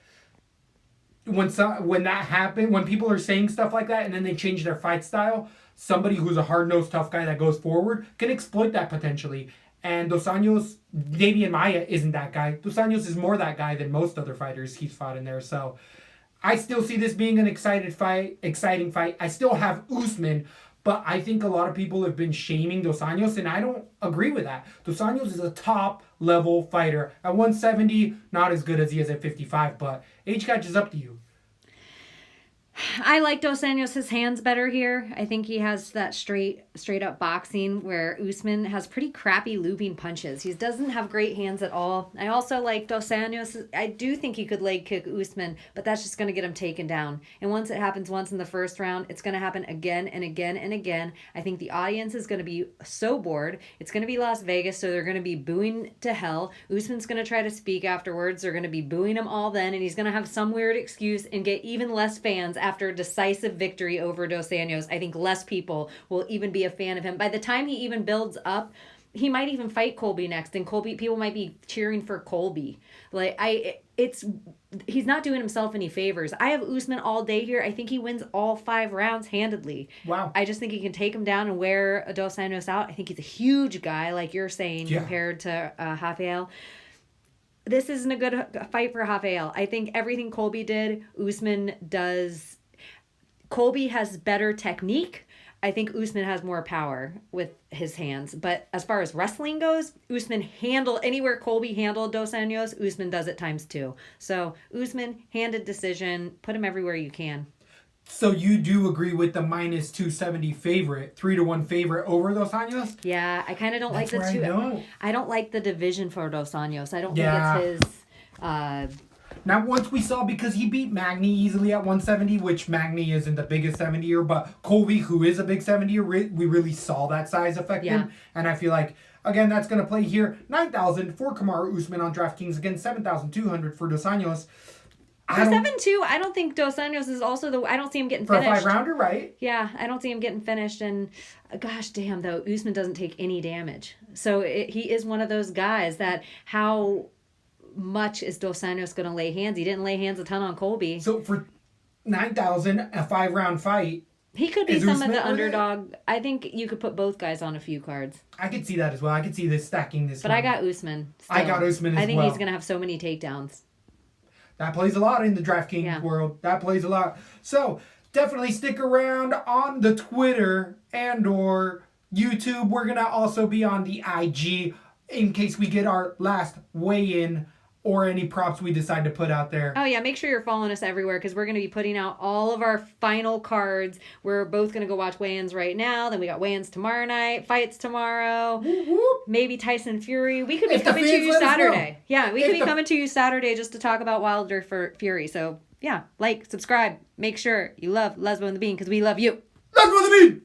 [SPEAKER 3] when that happened, when people are saying stuff like that and then they change their fight style, somebody who's a hard-nosed, tough guy that goes forward can exploit that potentially. And Dos Anjos, Damian Maia isn't that guy. Dos Anjos is more that guy than most other fighters he's fought in there. So I still see this being an exciting fight. I still have Usman, but I think a lot of people have been shaming Dos Anjos, and I don't agree with that. Dos Anjos is a top-level fighter. At 170, not as good as he is at 55, but age catches up to you.
[SPEAKER 4] I like Dos Anjos' his hands better here. I think he has that straight up boxing where Usman has pretty crappy looping punches. He doesn't have great hands at all. I also like Dos Anjos. I do think he could leg kick Usman, but that's just going to get him taken down. And once it happens once in the first round, it's going to happen again and again and again. I think the audience is going to be so bored. It's going to be Las Vegas, so they're going to be booing to hell. Usman's going to try to speak afterwards. They're going to be booing him all then, and he's going to have some weird excuse and get even less fans after a decisive victory over Dos Anjos. I think less people will even be a fan of him. By the time he even builds up, he might even fight Colby next, and people might be cheering for Colby. He's not doing himself any favors. I have Usman all day here. I think he wins all 5 rounds handedly.
[SPEAKER 3] Wow.
[SPEAKER 4] I just think he can take him down and wear a Dos Anjos out. I think he's a huge guy, like you're saying, compared to Rafael. This isn't a good fight for Rafael. I think everything Colby did, Usman does. Colby has better technique. I think Usman has more power with his hands. But as far as wrestling goes, Usman anywhere Colby handled Dos Anjos, Usman does it ×2. So Usman, handed decision, put him everywhere you can.
[SPEAKER 3] So you do agree with the -270 favorite, 3-1 favorite over Dos Anjos?
[SPEAKER 4] Yeah, I kind of don't like the two. I don't like the division for Dos Anjos. I don't think it's his.
[SPEAKER 3] Now, once we saw, because he beat Magny easily at 170, which Magny isn't the biggest 70-er, but Colby, who is a big 70-er, we really saw that size affect him. And I feel like, again, that's going to play here. 9,000 for Kamaru Usman on DraftKings against 7,200 for Dos Anjos.
[SPEAKER 4] For 7-2, I don't think Dos Anjos is also I don't see him getting finished.
[SPEAKER 3] For a 5-rounder, right?
[SPEAKER 4] Yeah, I don't see him getting finished. And gosh damn, though, Usman doesn't take any damage. So he is one of those guys that how much is Dos Anjos going to lay hands? He didn't lay hands a ton on Colby.
[SPEAKER 3] So for 9,000, a 5-round fight,
[SPEAKER 4] He could be
[SPEAKER 3] Is
[SPEAKER 4] some
[SPEAKER 3] Usman
[SPEAKER 4] of the
[SPEAKER 3] with it?
[SPEAKER 4] underdog. I think you could put both guys on a few cards.
[SPEAKER 3] I could see that as well. I could see this stacking this.
[SPEAKER 4] But I got Usman. Still.
[SPEAKER 3] I got Usman as
[SPEAKER 4] I think
[SPEAKER 3] well.
[SPEAKER 4] he's going to have so many takedowns.
[SPEAKER 3] That plays a lot in the DraftKings world. That plays a lot. So definitely stick around on the Twitter and or YouTube. We're going to also be on the IG in case we get our last weigh-in or any props we decide to put out there.
[SPEAKER 4] Oh, yeah. Make sure you're following us everywhere because we're going to be putting out all of our final cards. We're both going to go watch weigh-ins right now. Then we got weigh-ins tomorrow night, fights tomorrow,
[SPEAKER 3] Whoop, whoop.
[SPEAKER 4] maybe Tyson Fury. We could be
[SPEAKER 3] If the
[SPEAKER 4] coming to
[SPEAKER 3] fans
[SPEAKER 4] you
[SPEAKER 3] let us know.
[SPEAKER 4] Saturday. Yeah, we
[SPEAKER 3] If
[SPEAKER 4] could be
[SPEAKER 3] the-
[SPEAKER 4] coming to you Saturday just to talk about Wilder for Fury. So, yeah, like, subscribe. Make sure you love Lesbo and the Bean because we love you.
[SPEAKER 3] That's what I mean.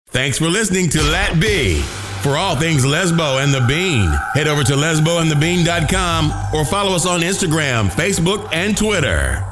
[SPEAKER 2] Thanks for listening to Lat B. For all things Lesbo and the Bean, head over to lesboandthebean.com or follow us on Instagram, Facebook, and Twitter.